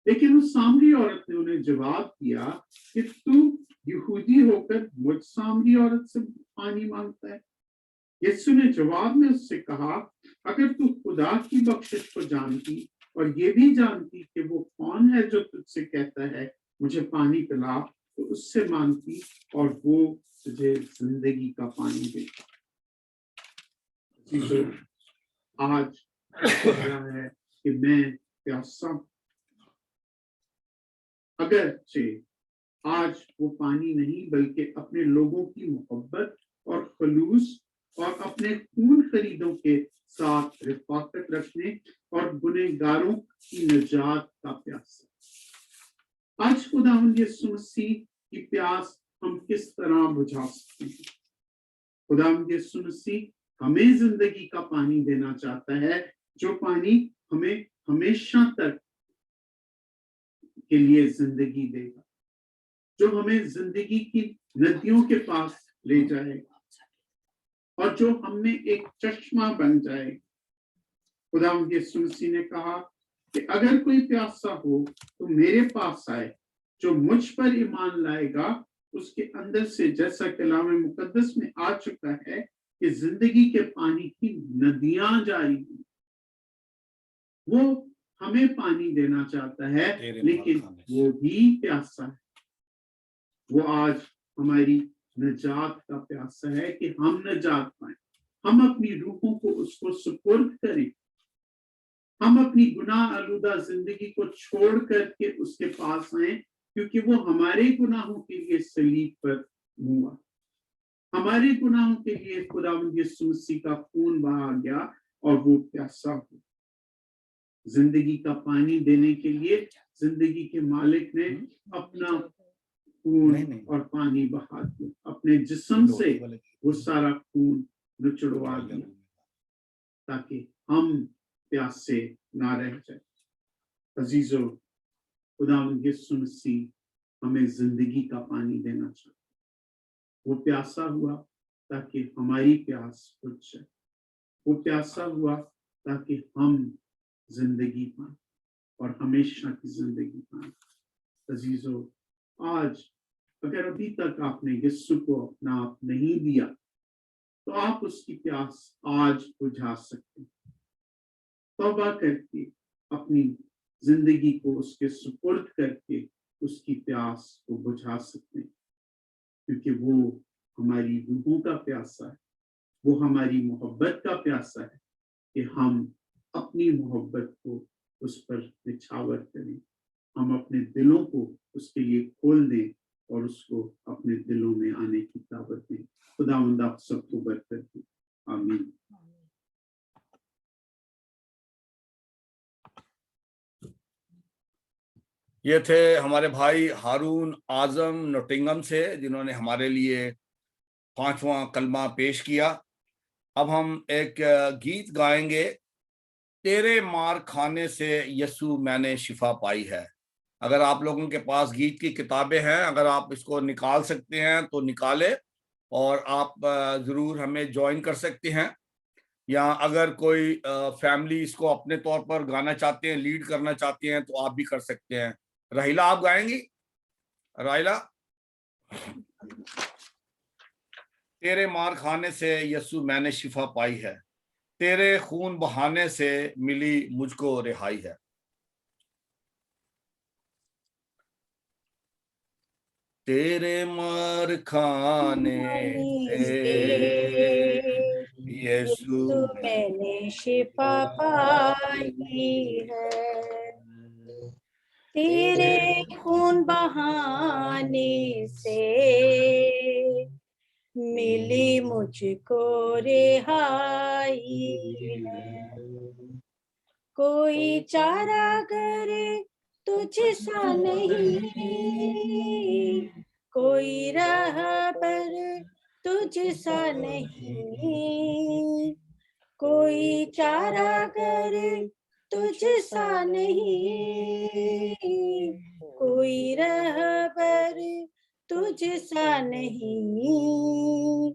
लेकिन उस सामरी औरत ने उन्हें जवाब दिया कि तू यहूदी होकर मुझ सामरी औरत से पानी मांगता है। यीशु ने जवाब में उससे कहा, अगर तू खुदा की बख्शिश को जानती और ये भी जानती कि वो कौन है जो तुझसे कहता है मुझे पानी पिला, तो उससे मांगती और वो तुझे जिंदगी का पानी देता। आज रहा है कि मैं प्यासा, अगरचे आज वो पानी नहीं बल्कि अपने लोगों की मोहब्बत और खलूस और अपने खून खरीदों के साथ रिफाकत रखने और गुनहगारों की निजात का प्यासा। आज खुदावंद यीशु मसीह की प्यास हम किस तरह बुझा सकते हैं? खुदावंद यीशु मसीह हमें जिंदगी का पानी देना चाहता है, जो पानी हमें हमेशा तक के लिए जिंदगी देगा, जो हमें जिंदगी की नदियों के पास ले जाएगा और जो हमें एक चश्मा बन जाएगा। खुदावंद यीशु मसीह ने कहा कि अगर कोई प्यासा हो तो मेरे पास आए, जो मुझ पर ईमान लाएगा उसके अंदर से, जैसा कलाम मुकद्दस में आ चुका है, कि जिंदगी के पानी की नदियां जारी हुई। वो हमें पानी देना चाहता है, लेकिन वो भी प्यासा है। वो आज हमारी निजात का प्यासा है कि हम निजात पाए, हम अपनी रूहों को उसको सुपुर्द करें, हम अपनी गुनाह आलूदा जिंदगी को छोड़ करके उसके पास आए, क्योंकि वो हमारे गुनाहों के लिए सलीब पर हुआ, हमारे गुनाहों के लिए खुदावंद यीशु मसीह का खून बहा गया और वो प्यासा हो। जिंदगी का पानी देने के लिए जिंदगी के मालिक ने अपना खून और पानी बहा दिया, अपने जिस्म से वो सारा खून निचड़वा दिया, ताकि हम प्यासे ना रह जाए। अजीजों, खुदावंद यीशु मसीह हमें जिंदगी का पानी देना चाहता है। वो प्यासा हुआ ताकि हमारी प्यास बुझ जाए, वो प्यासा हुआ ताकि हम जिंदगी पाएं और हमेशा की जिंदगी पाएं। अजीजों, आज अगर अभी तक आपने यीशु को अपना आप नहीं दिया, तो आप उसकी प्यास आज बुझा सकते हैं। तौबा करके अपनी जिंदगी को उसके सुपुर्द करके उसकी प्यास को बुझा सकते हैं, क्योंकि वो हमारी रूहों का प्यासा है, वो हमारी मोहब्बत का प्यासा है कि हम अपनी मोहब्बत को उस पर निछावर करें, हम अपने दिलों को उसके लिए खोल दें और उसको अपने दिलों में आने की दावत दें। खुदावंद आप सबको बरकत दे। आमीन। ये थे हमारे भाई हारून आजम नोटिंगम से, जिन्होंने हमारे लिए 5वां कलमा पेश किया। अब हम एक गीत गाएंगे, तेरे मार खाने से यीशु मैंने शिफा पाई है। अगर आप लोगों के पास गीत की किताबें हैं, अगर आप इसको निकाल सकते हैं तो निकालें और आप जरूर हमें ज्वाइन कर सकते हैं। या अगर कोई फैमिली इसको अपने तौर पर गाना चाहते हैं, लीड करना चाहते हैं, तो आप भी कर सकते हैं। राहिला, आप गाएंगी? राहिला, तेरे मार खाने से यीशु मैंने शिफा पाई है, तेरे खून बहाने से मिली मुझको रिहाई है। तेरे मार खाने से यीशु मैंने शिफा पाई है, तेरे खून बहाने से मिली मुझको रिहाई है। कोई चारागर तुझसा नहीं, कोई राहबर तुझसा नहीं, कोई चारागर तुझसा नहीं, कोई रहबर तुझसा नहीं।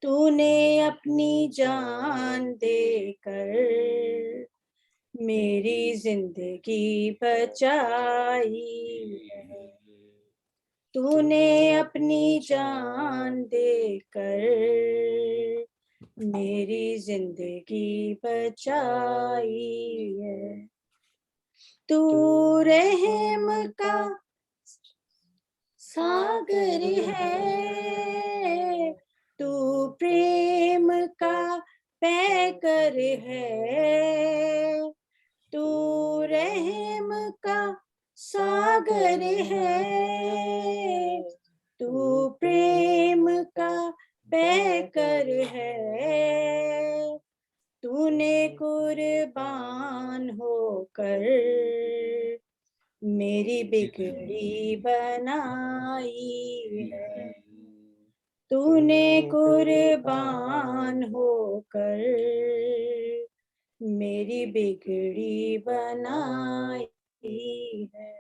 तूने अपनी जान देकर मेरी जिंदगी बचाई है, तूने अपनी जान देकर मेरी जिंदगी बचाई है। तू रहम का सागर है, तू प्रेम का पैकर है, तू रहम का सागर है, तू प्रेम का पैकर है। तूने कोई कुर्बान होकर मेरी बिगड़ी बनाई है। तूने कुर्बान होकर मेरी बिगड़ी बनाई है।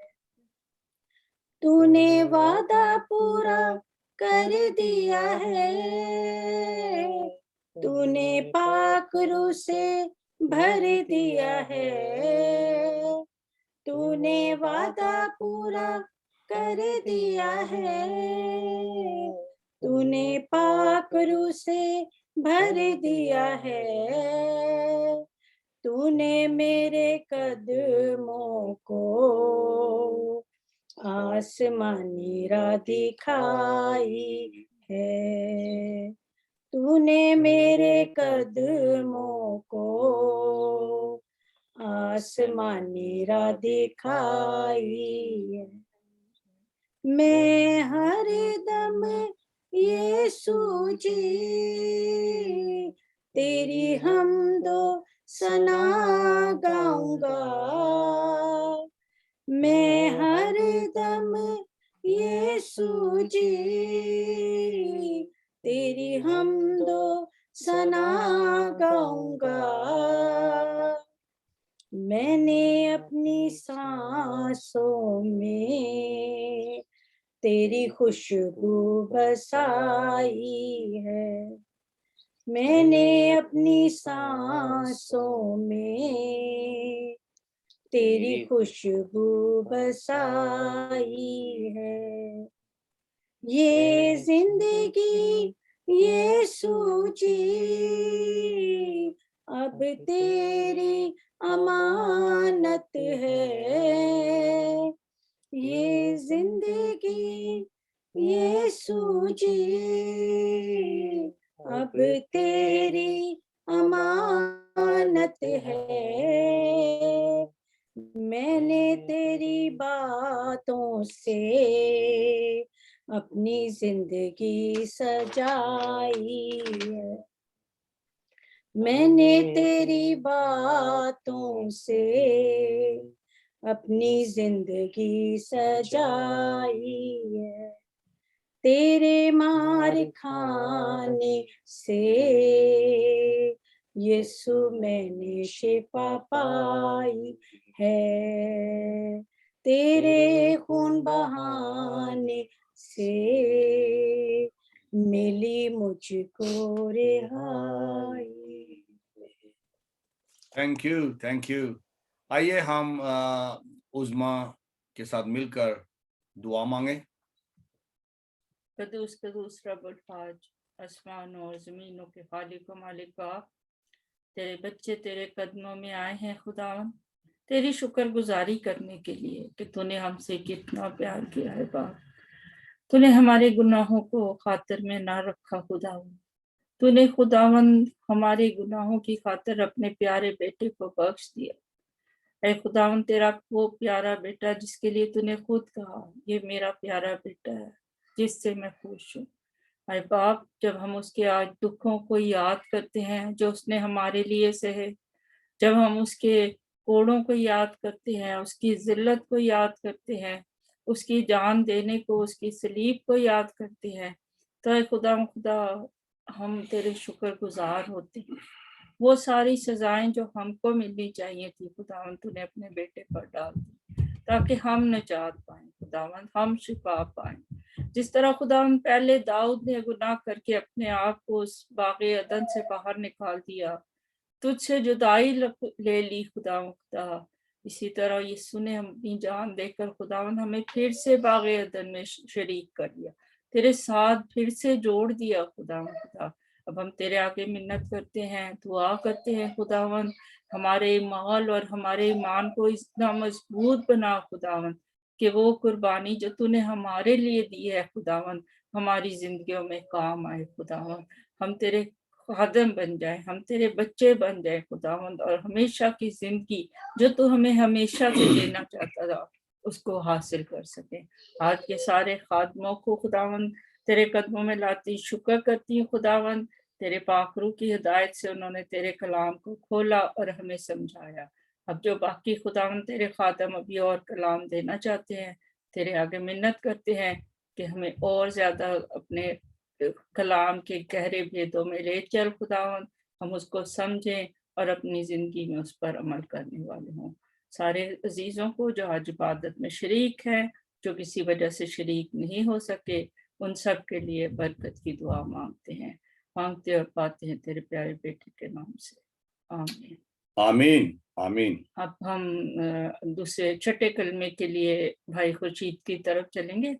तूने वादा पूरा कर दिया है। तूने पाक रूह से भर दिया है। तूने वादा पूरा कर दिया है। तूने पाक रूह से भर दिया है। तूने मेरे कदमों को आसमानी राह दिखाई है। तूने मेरे कदमों को आसमानी राह दिखाई है। मैं हर दम यीशु जी तेरी हमदो सना गाऊंगा। मैं हर दम यीशु जी तेरी हमदो सना गाऊंगा। मैंने अपनी सांसों में तेरी खुशबू बसाई है। मैंने अपनी सांसों में तेरी खुशबू बसाई है। ये जिंदगी यीशु जी अब तेरी अमानत है। ये जिंदगी यीशु जी अब तेरी अमानत है। मैंने तेरी बातों से अपनी जिंदगी सजाई है। मैंने तेरी बातों से अपनी जिंदगी सजाई है। तेरे मार खाने से यीशु मैंने शिफा पाई है। तेरे खून बहाने से मिली मुझको रिहाई। Thank you. आइए हम उज़मा के साथ मिलकर दुआ मांगे। कदूस कदूस रब्बुल फाज, आसमानों और ज़मीनों के खालिक व मालिक बाप, तेरे बच्चे तेरे कदमों में आए हैं खुदावन, तेरी शुक्रगुजारी करने के लिए कि तूने हमसे कितना प्यार किया है बाप। तूने हमारे गुनाहों को खातिर में ना रखा खुदावन। तूने खुदावन हमारे गुनाहों की खातिर अपने प्यारे बेटे को बख्श दिया। ऐ खुदावन, तेरा वो प्यारा बेटा जिसके लिए तूने खुद कहा ये मेरा प्यारा बेटा है जिससे मैं खुश हूँ। अरे बाप, जब हम उसके आज दुखों को याद करते हैं जो उसने हमारे लिए सहे, जब हम उसके कोड़ों को याद करते हैं, उसकी जिल्लत को याद करते हैं, उसकी जान देने को, उसकी सलीब को याद करते हैं, तो खुदा हम तेरे शुक्रगुजार होते हैं। वो सारी सजाएं जो हमको मिलनी चाहिए थी खुदावन तूने अपने बेटे पर डाल दी ताकि हम निजात पाएं खुदावन, हम शिफा पाएं। जिस तरह खुदावन पहले दाऊद ने गुनाह करके अपने आप को उस बागे अदन से बाहर निकाल दिया, तुझसे जुदाई ले ली खुदा, इसी तरह यीशु ने अपनी जान देकर खुदावन हमें फिर से बागे अदन में शरीक कर दिया, तेरे साथ फिर से जोड़ दिया खुदा। अब हम तेरे आगे मिन्नत करते हैं, दुआ करते हैं खुदावन, हमारे ईमान और हमारे ईमान को इतना मजबूत बना खुदावन कि वो कुर्बानी जो तूने हमारे लिए दी है खुदावन हमारी जिंदगियों में काम आए खुदावन। हम तेरे खादम बन जाए, हम तेरे बच्चे बन जाए खुदावंद, और हमेशा की जिंदगी जो तू हमें हमेशा से देना चाहता था उसको हासिल कर सके। आज के सारे खादमों को खुदावंद तेरे कदमों में लाती शुक्र करती हूँ खुदावंद, तेरे पाक रूह की हिदायत से उन्होंने तेरे कलाम को खोला और हमें समझाया। अब जो बाकी खुदावन तेरे खातम अभी और कलाम देना चाहते हैं, तेरे आगे मिन्नत करते हैं कि हमें और ज्यादा अपने कलाम के गहरे भेदों में ले चल खुदावन, हम उसको समझें और अपनी जिंदगी में उस पर अमल करने वाले हों। सारे अजीजों को जो आज इबादत में शरीक हैं, जो किसी वजह से शरीक नहीं हो सके, उन सब के लिए बरकत की दुआ मांगते और पाते हैं तेरे प्यारे बेटे के नाम से, आमीन आमीन आमीन। अब हम दूसरे छठे कलमे के लिए भाई खुर्शीद की तरफ चलेंगे।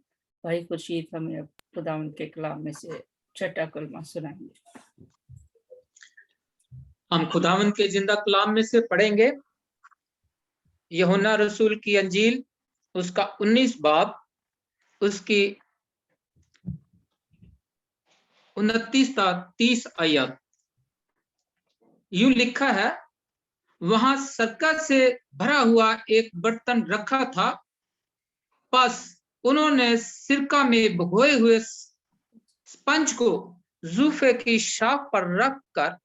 भाई खुर्शीद हमें अब खुदावन के कलाम में से छठा कलमा सुनाएंगे। हम खुदावन के जिंदा कलाम में से पढ़ेंगे यूहन्ना रसूल की अंजील, उसका 19 बाब, उसकी 29 ता 30 आयत। यूं लिखा है, वहां सरका से भरा हुआ एक बर्तन रखा था, बस उन्होंने सिरका में भिगोए हुए स्पंज को जूफे की शाख पर रखकर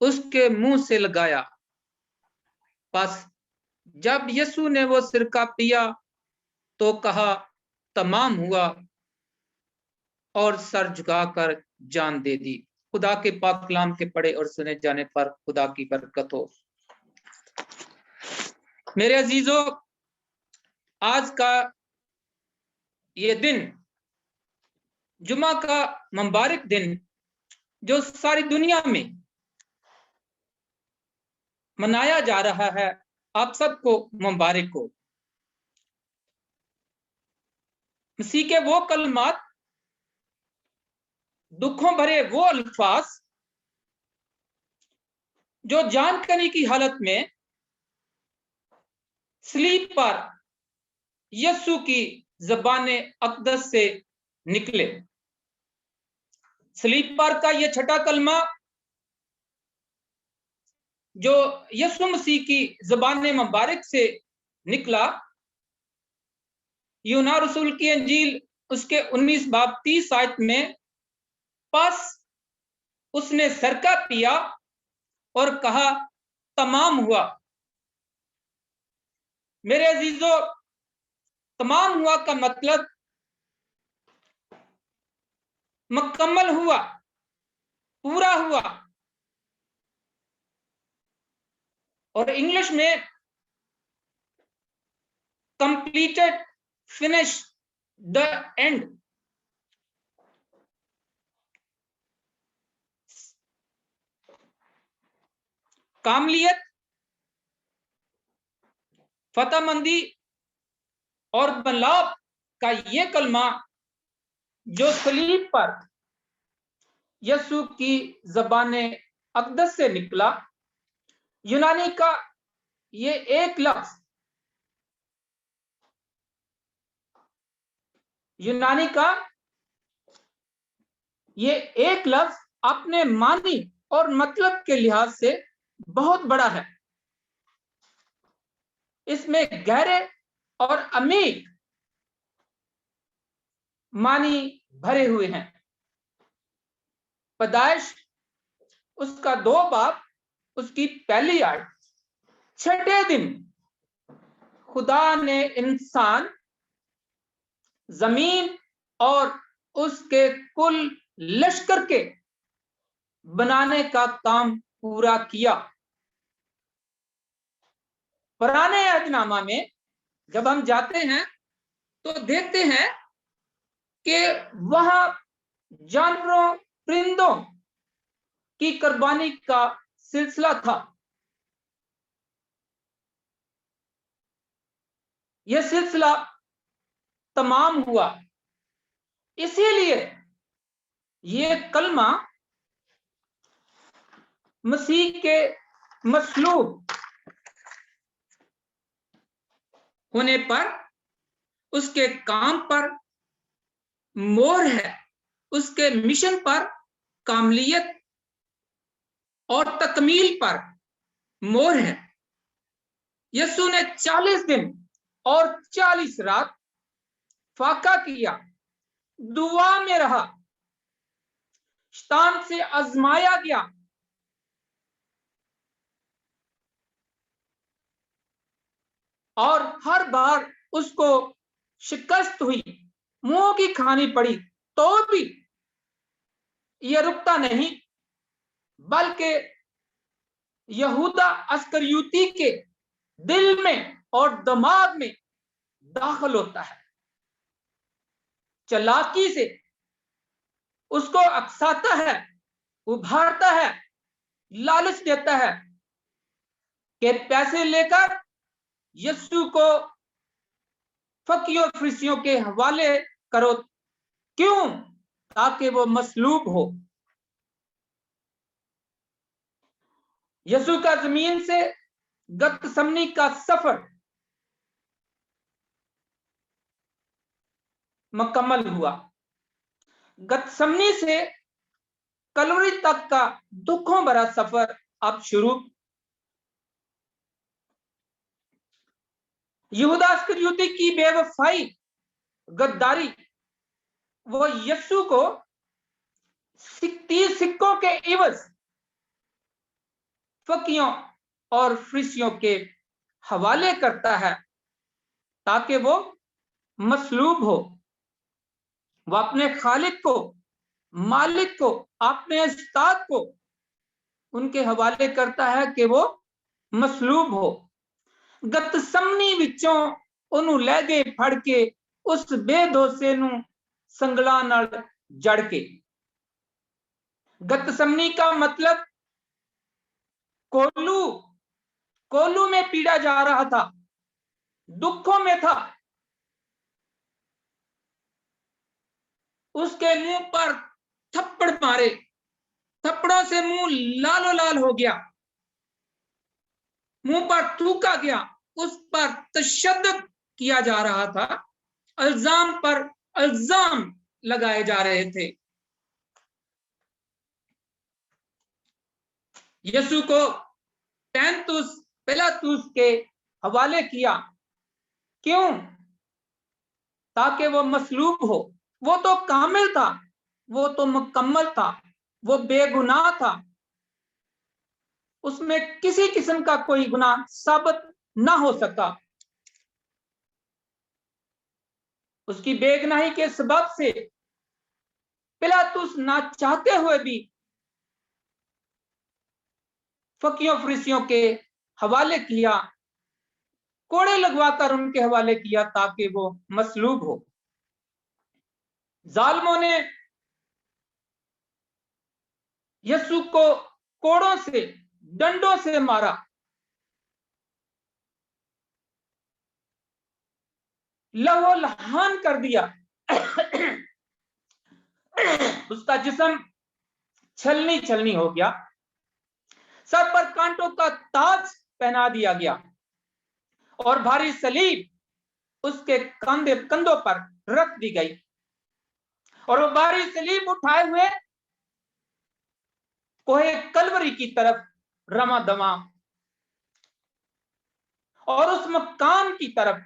उसके मुंह से लगाया। बस जब यीशु ने वो सिरका पिया तो कहा, तमाम हुआ, और सर झुकाकर जान दे दी। खुदा के पाक कलाम के पढ़े और सुने जाने पर खुदा की बरकत हो। मेरे अजीजों, आज का ये दिन, जुमा का मुबारक दिन, जो सारी दुनिया में मनाया जा रहा है, आप सबको मुबारक हो। मसीह के वो कलमात, दुखों भरे वो अल्फाज जो जानकारी की हालत में सलीब पर यीशु की ज़बाने अक़दस से निकले। सलीब पर का ये छठा कलमा जो यीशु मसीह की ज़बाने मुबारक से निकला, यूहन्ना रसूल की अंजील उसके 19 बाब 30 आयत में, बस उसने सरका पिया और कहा, तमाम हुआ। मेरे अजीजों, तमाम हुआ का मतलब मुकम्मल हुआ, पूरा हुआ। और इंग्लिश में कंप्लीटेड, फिनिश, द एंड। कामलियत, फतहमंदी और बलाप का ये कलमा जो सलीब पर यीशु की ज़बाने अक़दस से निकला, यूनानी का ये एक लफ्ज, यूनानी का ये एक लफ्ज अपने मानी और मतलब के लिहाज से बहुत बड़ा है। इसमें गहरे और अमीर मानी भरे हुए हैं। पैदाइश उसका 2 बाब, उसकी पहली आयत, छठे दिन खुदा ने इंसान, जमीन और उसके कुल लश्कर के बनाने का काम पूरा किया। पुराने अहदनामा में जब हम जाते हैं तो देखते हैं कि वहां जानवरों, परिंदों की कुर्बानी का सिलसिला था। यह सिलसिला तमाम हुआ। इसीलिए ये कलमा मसीह के मसलूब होने पर, उसके काम पर मोहर है, उसके मिशन पर, कामलियत और तकमील पर मोहर है। यीशु ने 40 दिन और 40 रात फाका किया, दुआ में रहा, शैतान से आजमाया गया, और हर बार उसको शिकस्त हुई, मुंह की खानी पड़ी, तो भी यह रुकता नहीं, बल्कि यहूदा अस्करियोती के दिल में और दिमाग में दाखिल होता है, चालाकी से उसको अकसाता है, उभारता है, लालच देता है कि पैसे लेकर यीशु को फकीयों फरीसियों के हवाले करो। क्यों? ताकि वो मसलूब हो। यीशु का जमीन से गतसमनी का सफर मुकम्मल हुआ। गतसमनी से कलवरी तक का दुखों भरा सफर अब शुरू। यहूदा अस्करियोती की बेवफाई, गद्दारी, वो यीशु को 30 सिक्कों के इवज फकीयों और फरीसियों के हवाले करता है ताकि वो मसलूब हो। वो अपने खालिक को, मालिक को, अपने उस्ताद को उनके हवाले करता है कि वो मसलूब हो। गतसमनी विचों ओनू लै गए फड़ के उस बेदोसे नू संगलां नाल जड़ के। गतसमनी का मतलब कोलू, कोलू में पीड़ा जा रहा था, दुखों में था, उसके मुंह पर थप्पड़ मारे, थप्पड़ों से मुंह लालो लाल हो गया, मुंह पर थूका गया, उस पर तशद्दुद किया जा रहा था, इल्जाम पर इल्जाम लगाए जा रहे थे। यीशु को पैंतुस पिलातुस के हवाले किया। क्यों? ताकि वो मसलूब हो। वो तो कामिल था, वो तो मुकम्मल था, वो बेगुनाह था, उसमें किसी किस्म का कोई गुनाह साबित ना हो सका। उसकी बेगुनाही के सबब से पिलातुस ना चाहते हुए भी फकीयों फरीसियों के हवाले किया, कोड़े लगवाकर उनके हवाले किया ताकि वो मसलूब हो। जालिमों ने यीशु को कोड़ों से, डंडों से मारा। लहू लहान कर दिया। उसका जिस्म छलनी छलनी हो गया। सर पर कांटों का ताज पहना दिया गया और भारी सलीब उसके कंधों पर रख दी गई, और वो भारी सलीब उठाए हुए कोहे कलवरी की तरफ रमा दमा, और उस मकाम की तरफ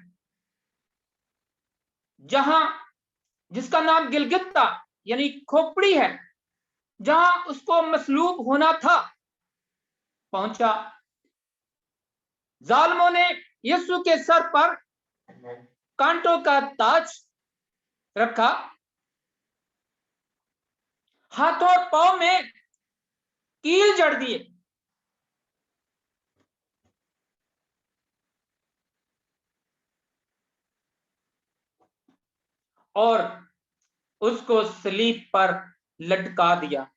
जहां, जिसका नाम गिलगिता यानी खोपड़ी है, जहां उसको मसलूब होना था, पहुंचा। जालिमों ने यीशु के सर पर कांटों का ताज रखा, हाथों और पांव में कील जड़ दिए, और उसको सलीब पर लटका दिया,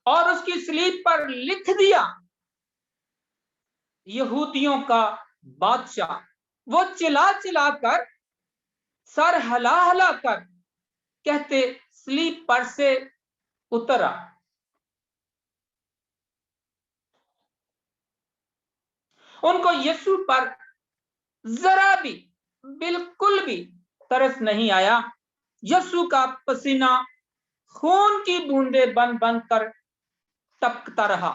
और उसकी सलीब पर लिख दिया, यहूदियों का बादशाह। वो चिल्ला चिल्ला कर, सर हला हला कर कहते, सलीब पर से उतरा। उनको यीशु पर जरा भी, बिल्कुल भी तरस नहीं आया। यीशु का पसीना खून की बूंदें बन बन कर टपकता रहा।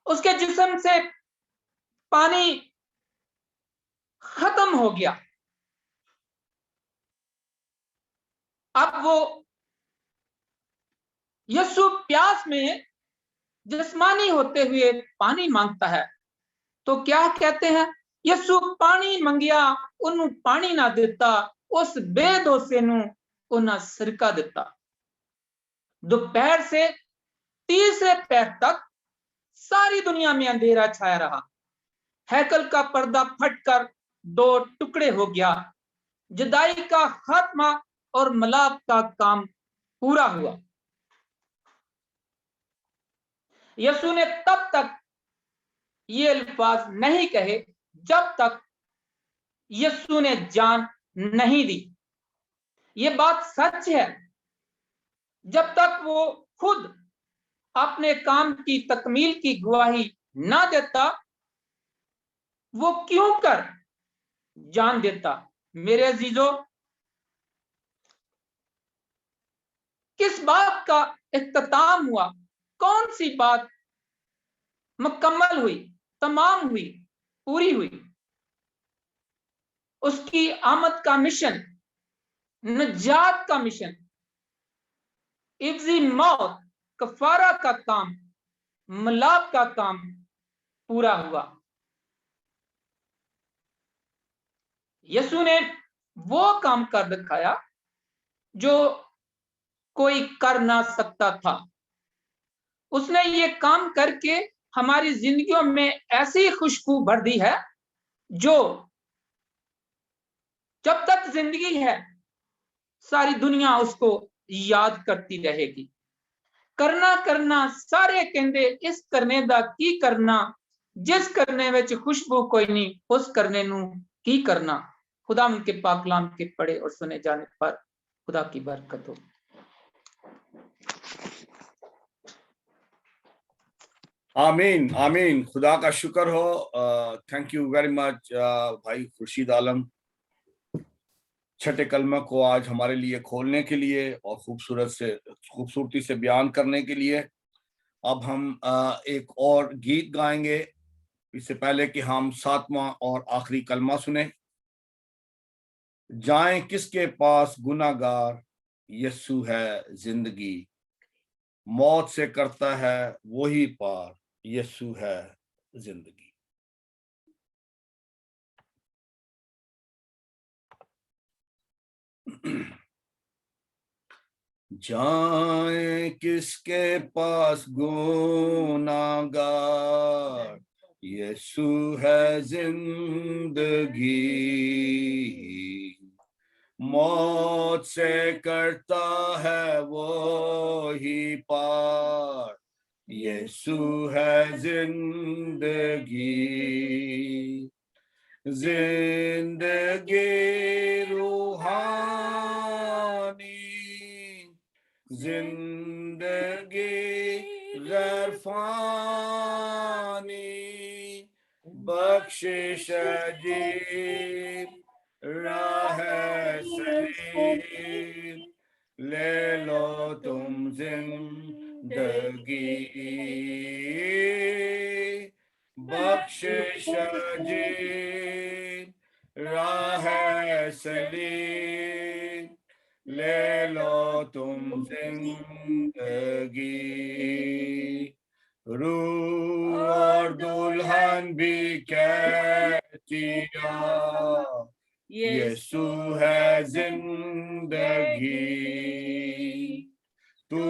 उसके जिस्म से पानी खत्म हो गया। अब वो यीशु प्यास में जिस्मानी होते हुए पानी मांगता है, तो क्या कहते हैं? यीशु पानी मंगिया, उन्हें पानी ना देता, उस बेदोषे नू उन्हें सिरका देता। दोपहर से तीसरे पहर तक सारी दुनिया में अंधेरा छाया रहा। हैकल का पर्दा फटकर 2 टुकड़े हो गया। जुदाई का खात्मा और मिलाप का काम पूरा हुआ। यीशु ने तब तक ये अल्फाज नहीं कहे जब तक यीशु ने जान नहीं दी। ये बात सच है, जब तक वो खुद अपने काम की तकमील की गवाही ना देता, वो क्यों कर जान देता। मेरे अजीजों, किस बात का इख्तिताम हुआ? कौन सी बात मुकम्मल हुई, तमाम हुई, पूरी हुई? उसकी आमद का मिशन, निजात का मिशन, इब्जी मौत, कफारा का काम, मिलाप का काम पूरा हुआ। यीशु ने वो काम कर दिखाया जो कोई कर ना सकता था। उसने ये काम करके हमारी जिंदगियों में ऐसी खुशबू भर दी है जो जब तक जिंदगी है सारी दुनिया उसको याद करती रहेगी। करना करना सारे कहते इस करने दा की करना, जिस करने विच खुशबू कोई नहीं उस करने नू की करना। खुदा उनके पाक कलाम के पढ़े और सुने जाने पर खुदा की बरकत हो। आमीन आमीन। खुदा का शुक्र हो। थैंक यू वेरी मच भाई खुर्शीद आलम, छठे कलमा को आज हमारे लिए खोलने के लिए और खूबसूरती से बयान करने के लिए। अब हम एक और गीत गाएंगे, इससे पहले कि हम 7वां और आखिरी कलमा सुने। जाएं किसके पास गुनाहगार, यीशु है जिंदगी, मौत से करता है वही पार, यीशु है जिंदगी। जाएं किसके पास गुनाहगार, यीशु है जिंदगी, मौत से करता है वो ही पार, यीशु है जिंदगी। जिंदगी रूहानी, जिंदगी गैर फानी, बख्शिश अजीब राह सलीम, ले लो तुम जिंदगी, बख्शिश अजीब राह सलीम, ले लो तुम जिंदगी। रूह और दुल्हन भी कहतिया, यीशु है जिंदगी। तू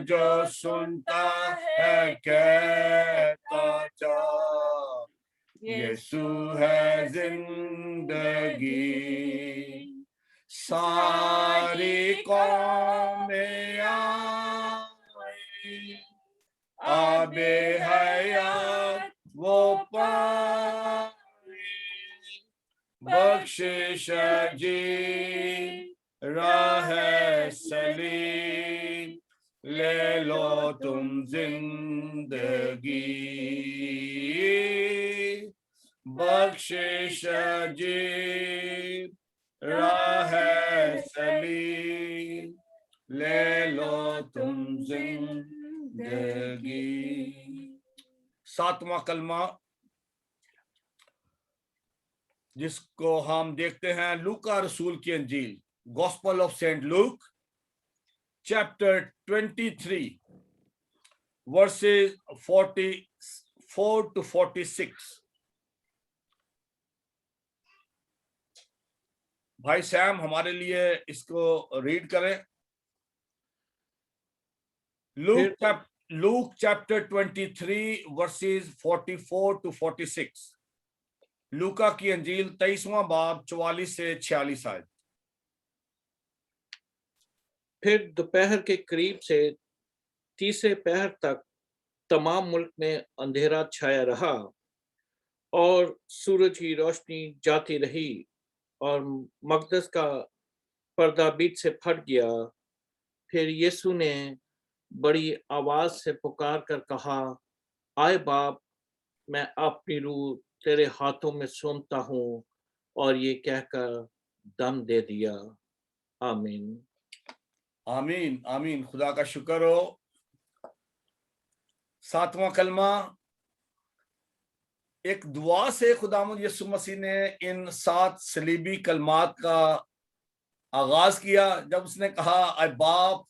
जो सुनता है कहता जा, यीशु है जिंदगी। सारी कौमें आई, आबे हयात वो पाई, बख्शिश अजीब राह सलीम, ले लो तुम जिंदगी, बख्शिश अजीब राह सलीम, ले लो तुम जिंदगी। 7वां कलमा जिसको हम देखते हैं लूका रसूल की अंजील Gospel of St. Luke, chapter 23, verses 44 to 46. भाई सैम हमारे लिए इसको रीड करें। Luke chapter 23 verses 44 to 46. लूका की अंजील 23वां बाब 44 से 46 आयत। फिर दोपहर के करीब से तीसरे पहर तक तमाम मुल्क में अंधेरा छाया रहा और सूरज की रोशनी जाती रही और मकदस का पर्दा बीच से फट गया। फिर यीशु ने बड़ी आवाज से पुकार कर कहा, आए बाप, मैं अपनी रूह तेरे हाथों में सौंपता हूँ, और ये कहकर दम दे दिया। आमीन। आमीन आमीन। खुदा का शुक्र हो। 7वां कलमा एक दुआ से खुदावंद यीशु मसीह ने इन 7 सलीबी कलमात का आगाज किया। जब उसने कहा, आए बाप,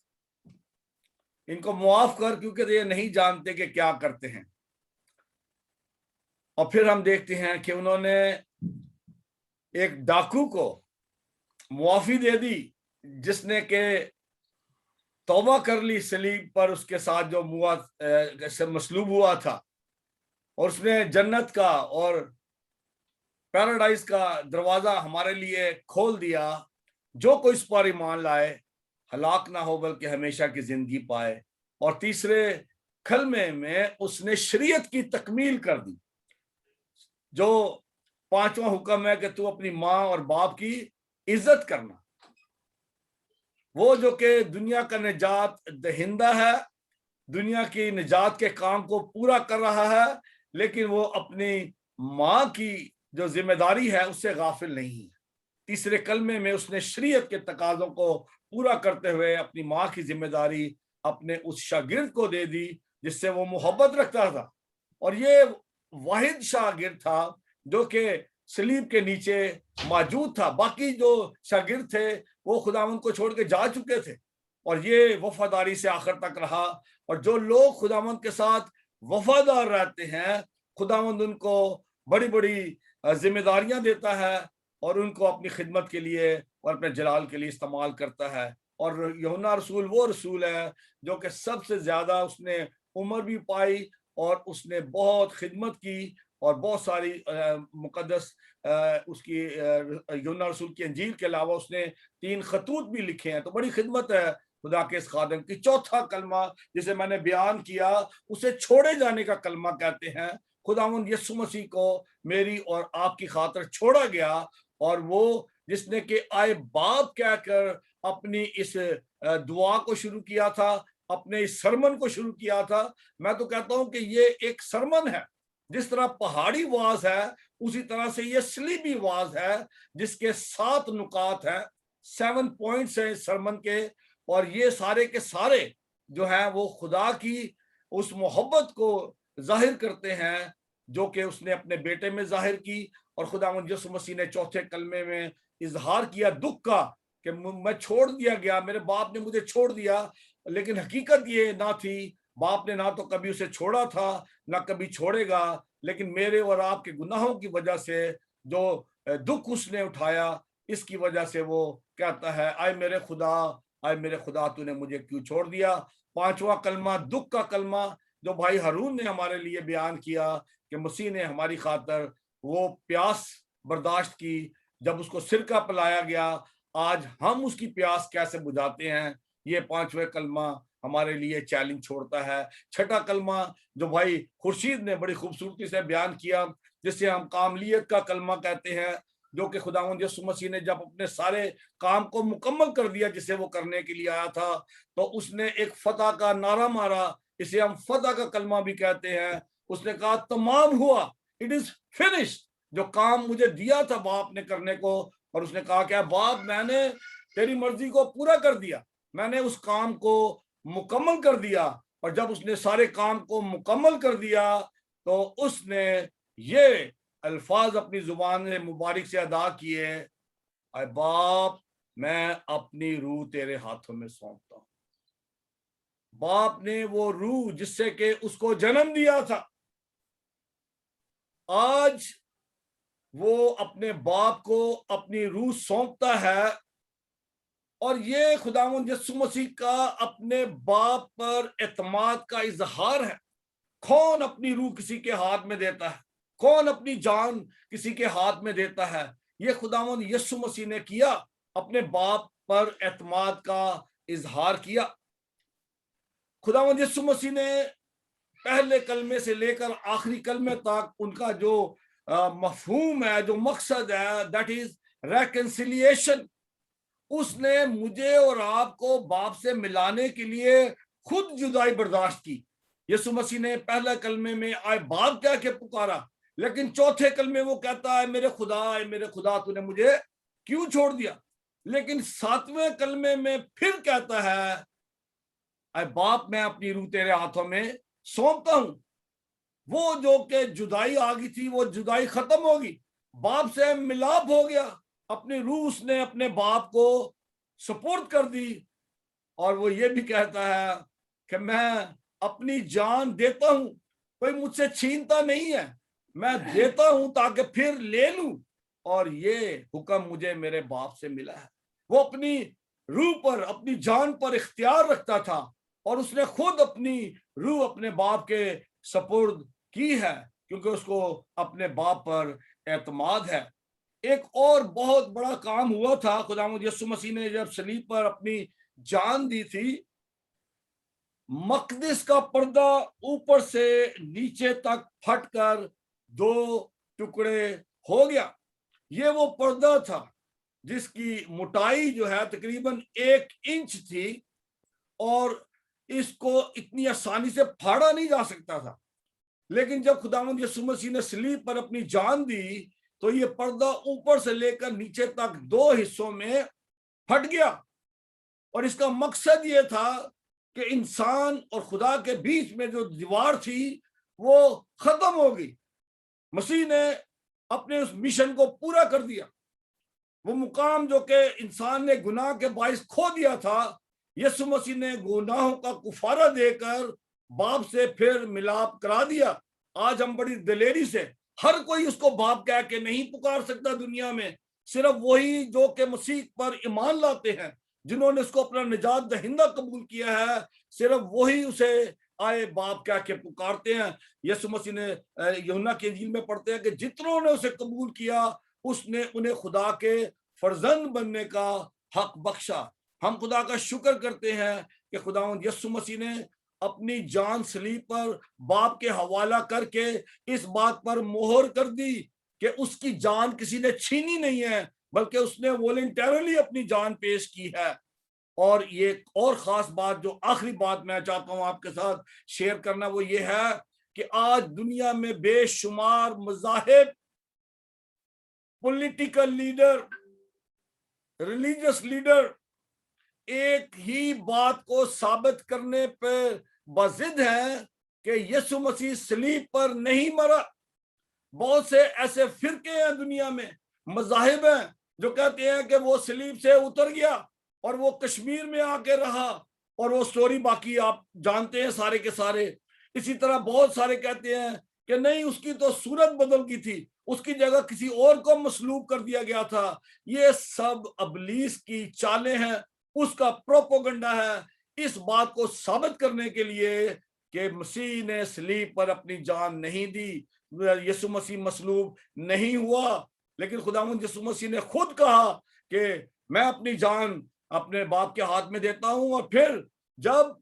इनको मुआफ कर क्योंकि ये नहीं जानते कि क्या करते हैं। और फिर हम देखते हैं कि उन्होंने एक डाकू को मुआफी दे दी जिसने के तौबा कर ली सलीब पर उसके साथ जो मसलूब हुआ था, और उसने जन्नत का और पैराडाइज का दरवाजा हमारे लिए खोल दिया। जो कोई इस पर ईमान लाए हलाक ना हो बल्कि हमेशा की जिंदगी पाए। और तीसरे कलमे में उसने शरीयत की तकमील कर दी। जो 5वां हुक्म है कि तू अपनी माँ और बाप की इज्जत करना। वो जो कि दुनिया का निजात दहिंदा है, दुनिया की निजात के काम को पूरा कर रहा है, लेकिन वो अपनी माँ की जो जिम्मेदारी है उससे गाफिल नहीं है। तीसरे कलमे में उसने शरीयत के तकाजों को पूरा करते हुए अपनी माँ की जिम्मेदारी अपने उस शागिर्द को दे दी जिससे वो मोहब्बत रखता था। और ये वाहिद शागिर्द था जो कि सलीब के नीचे मौजूद था। बाकी जो शागिर्द थे वो खुदावंद को छोड़ के जा चुके थे, और ये वफादारी से आखिर तक रहा। और जो लोग खुदावंद के साथ वफादार रहते हैं, खुदावंद उनको बड़ी बड़ी जिम्मेदारियां देता है और उनको अपनी खिदमत के लिए और अपने जलाल के लिए इस्तेमाल करता है। और यूहन्ना रसूल वो रसूल है जो कि सबसे ज्यादा उसने उम्र भी पाई और उसने बहुत खिदमत की और बहुत सारी मुकद्दस उसकी यूहन्ना रसूल की अंजील के अलावा उसने 3 खतूत भी लिखे हैं। तो बड़ी खिदमत है खुदा के इस खादिम की। चौथा कलमा जिसे मैंने बयान किया उसे छोड़े जाने का कलमा कहते हैं। खुदावंद यीशु मसीह को मेरी और आपकी खातिर छोड़ा गया, और वो जिसने कि आए बाप कहकर अपनी इस दुआ को शुरू किया था, अपने इस सरमन को शुरू किया था। मैं तो कहता हूं कि ये एक सरमन है। जिस तरह पहाड़ी वाज है उसी तरह से ये सलीबी वाज है जिसके 7 नुकात हैं, 7 पॉइंट्स हैं इस सरमन के। और ये सारे के सारे जो है वो खुदा की उस मोहब्बत को जाहिर करते हैं जो कि उसने अपने बेटे में जाहिर की। और खुदावंद यीशु मसीह ने चौथे कलमे में इजहार किया दुख का कि मैं छोड़ दिया गया, मेरे बाप ने मुझे छोड़ दिया। लेकिन हकीकत ये ना थी, बाप ने ना तो कभी उसे छोड़ा था ना कभी छोड़ेगा, लेकिन मेरे और आपके गुनाहों की वजह से जो दुख उसने उठाया, इसकी वजह से वो कहता है, आए मेरे खुदा तूने मुझे क्यों छोड़ दिया। 5वां कलमा दुख का कलमा जो भाई हारून ने हमारे लिए बयान किया कि मसीह ने हमारी खातर वो प्यास बर्दाश्त की जब उसको सिरका पिलाया गया। आज हम उसकी प्यास कैसे बुझाते हैं, ये 5वें कलमा हमारे लिए चैलेंज छोड़ता है। 6ठा कलमा जो भाई खुर्शीद ने बड़ी खूबसूरती से बयान किया, जिसे हम कामलियत का कलमा कहते हैं, जो कि खुदावंद यीशु मसीह ने जब अपने सारे काम को मुकम्मल कर दिया जिसे वो करने के लिए आया था, तो उसने एक फतह का नारा मारा। इसे हम फतह का कलमा भी कहते हैं। उसने कहा तमाम हुआ, इट इज फिनिश्ड। जो काम मुझे दिया था बाप ने करने को, और उसने कहा क्या बाप, मैंने तेरी मर्जी को पूरा कर दिया, मैंने उस काम को मुकम्मल कर दिया। और जब उसने सारे काम को मुकम्मल कर दिया तो उसने ये अल्फाज अपनी जुबान में मुबारक से अदा किए, आए बाप, मैं अपनी रूह तेरे हाथों में सौंपता हूं। बाप ने वो रूह जिससे कि उसको जन्म दिया था, आज वो अपने बाप को अपनी रूह सौंपता है। और ये खुदावंद यीशु मसीह का अपने बाप पर एतमाद का इजहार है। कौन अपनी रूह किसी के हाथ में देता है? कौन अपनी जान किसी के हाथ में देता है? ये खुदावंद यीशु मसीह ने किया, अपने बाप पर एतमाद का इजहार किया। खुदावंद यीशु मसीह ने पहले कलमे से लेकर आखिरी कलमे तक उनका जो मफहूम है, जो मकसद है, दैट इज रेकन्सिलिएशन। उसने मुझे और आपको बाप से मिलाने के लिए खुद जुदाई बर्दाश्त की। यीशु मसीह ने पहले कलमे में आए बाप कह के पुकारा, लेकिन चौथे कलमे वो कहता है मेरे खुदा तूने मुझे क्यों छोड़ दिया। लेकिन सातवें कलमे में फिर कहता है आए बाप मैं अपनी रूह तेरे हाथों में सौंपता हूं। वो जो कि जुदाई आ गई थी वो जुदाई खत्म होगी, बाप से मिलाप हो गया। अपनी रूह उसने अपने बाप को सपोर्ट कर दी। और वो ये भी कहता है कि मैं अपनी जान देता हूं, कोई मुझसे छीनता नहीं है, मैं देता हूं ताकि फिर ले लूं। और ये हुक्म मुझे मेरे बाप से मिला है। वो अपनी रूह पर, अपनी जान पर इख्तियार रखता था और उसने खुद अपनी रूह अपने बाप के सपुर्द की है, क्योंकि उसको अपने बाप पर एतमाद है। एक और बहुत बड़ा काम हुआ था खुदावंद यीशु मसीह ने जब सलीब पर अपनी जान दी थी। मकदिस का पर्दा ऊपर से नीचे तक फटकर 2 टुकड़े हो गया। ये वो पर्दा था जिसकी मोटाई जो है तकरीबन 1 इंच थी और इसको इतनी आसानी से फाड़ा नहीं जा सकता था। लेकिन जब खुदावंद यीशु मसीह ने सलीब पर अपनी जान दी तो ये पर्दा ऊपर से लेकर नीचे तक 2 हिस्सों में फट गया। और इसका मकसद ये था कि इंसान और खुदा के बीच में जो दीवार थी वो खत्म हो गई। मसीह ने अपने उस मिशन को पूरा कर दिया। वो मुकाम जो कि इंसान ने गुनाह के बाइस खो दिया था, यीशु मसीह ने गुनाहों का कुफारा देकर बाप से फिर मिलाप करा दिया। आज हम बड़ी दिलेरी से, हर कोई उसको बाप कह के नहीं पुकार सकता दुनिया में। सिर्फ वही जो कि मसीह पर ईमान लाते हैं, जिन्होंने उसको अपना निजात दहिंदा कबूल किया है, सिर्फ वही उसे आए बाप कह के पुकारते हैं। यीशु मसीह ने यूहन्ना की इंजील में पढ़ते हैं कि जितनों ने उसे कबूल किया उसने उन्हें खुदा के फर्जंद बनने का हक बख्शा। हम खुदा का शुक्र करते हैं कि खुदावंद यीशु मसीह ने अपनी जान सलीब पर बाप के हवाला करके इस बात पर मोहर कर दी कि उसकी जान किसी ने छीनी नहीं है, बल्कि उसने वॉलंटरली अपनी जान पेश की है। और ये और खास बात, जो आखिरी बात मैं चाहता हूं आपके साथ शेयर करना, वो ये है कि आज दुनिया में बेशुमार मज़ाहिब, पॉलिटिकल लीडर, रिलीजियस लीडर एक ही बात को साबित करने पर बाजिद है कि यीशु मसीह सलीब पर नहीं मरा। बहुत से ऐसे फिरके हैं दुनिया में, मज़ाहिब हैं जो कहते हैं कि वो सलीब से उतर गया और वो कश्मीर में आके रहा, और वो स्टोरी बाकी आप जानते हैं सारे के सारे। इसी तरह बहुत सारे कहते हैं कि नहीं, उसकी तो सूरत बदल गई थी, उसकी जगह किसी और को मसलूब कर दिया गया था। ये सब अबलीस की चालें हैं, उसका प्रोपोगंडा है, इस बात को साबित करने के लिए कि मसीह ने सलीब पर अपनी जान नहीं दी, यीशु मसीह मसलूब नहीं हुआ। लेकिन खुदावंद यीशु मसीह ने खुद कहा कि मैं अपनी जान अपने बाप के हाथ में देता हूं। और फिर जब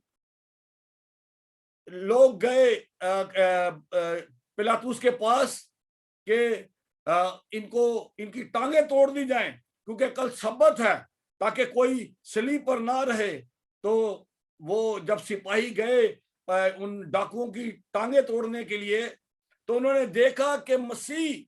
लोग गए पिलातुस के पास कि इनकी टांगे तोड़ दी जाएं क्योंकि कल सब्बत है, ताकि कोई सलीब पर ना रहे, तो वो जब सिपाही गए उन डाकुओं की टांगे तोड़ने के लिए, तो उन्होंने देखा कि मसीह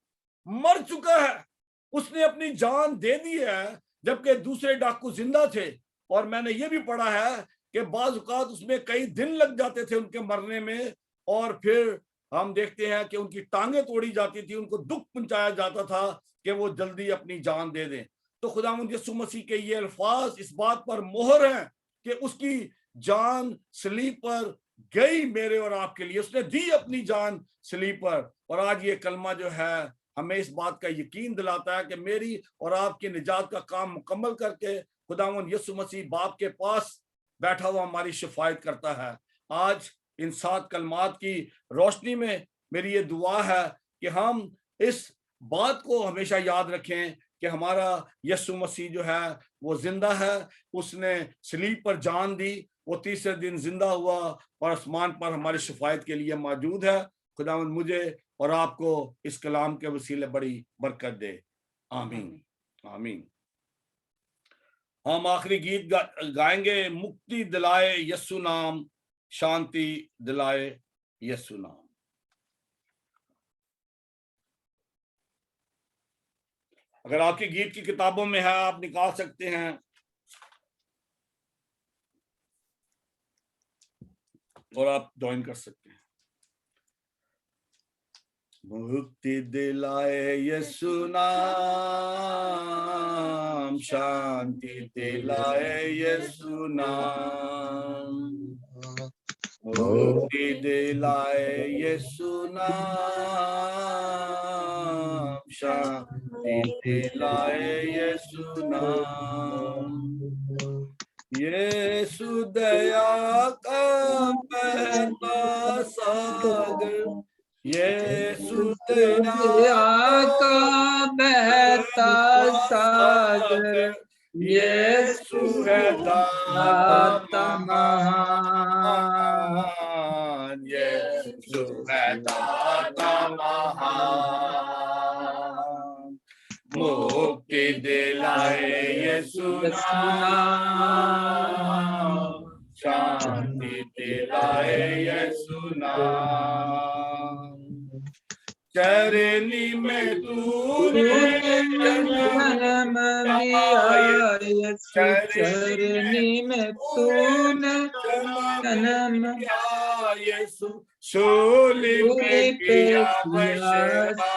मर चुका है, उसने अपनी जान दे दी है, जबकि दूसरे डाकू जिंदा थे। और मैंने ये भी पढ़ा है कि बाज़ औक़ात उसमें कई दिन लग जाते थे उनके मरने में, और फिर हम देखते हैं कि उनकी टांगे तोड़ी जाती थी, उनको दुख पहुंचाया जाता था कि वो जल्दी अपनी जान दे दें। तो खुदावंद यीशु मसीह के ये अल्फाज इस बात पर मोहर हैं कि उसकी जान सलीब पर गई मेरे और आपके लिए, उसने दी अपनी जान सलीब पर। और आज ये कलमा जो है हमें इस बात का यकीन दिलाता है कि मेरी और आपकी निजात का काम मुकम्मल करके खुदावंद यीशु मसीह बाप के पास बैठा हुआ हमारी शिफायत करता है। आज इन 7 कलमात की रोशनी में मेरी ये दुआ है कि हम इस बात को हमेशा याद रखें कि हमारा यीशु मसीह जो है वो जिंदा है, उसने सलीब पर जान दी, वो तीसरे दिन जिंदा हुआ और आसमान पर हमारी शिफायत के लिए मौजूद है। खुदावंद मुझे और आपको इस कलाम के वसीले बड़ी बरकत दे। आमीन आमीन। हम आखिरी गीत गाएंगे, मुक्ति दिलाए यीशु नाम, शांति दिलाए यीशु नाम। अगर आपकी गीत की किताबों में है आप निकाल सकते हैं और आप ज्वाइन कर सकते हैं। मुक्ति दिलाए यीशु नाम, शांति दिलाए यीशु नाम, मुक्ति दिलाए यीशु नाम, शांति दिलाए यीशु नाम। यीशु दया का बहता सागर, यीशु दया का बहता सागर, यीशु है दाता महान, यीशु है दाता महान। मुक्ति दिलाए यीशु नाम, शांति दिलाए यीशु नाम। चरनी में तूने जन्म लिया, चरनी में तूने जन्म लिया, यीशु सूली पे किया विश्राम,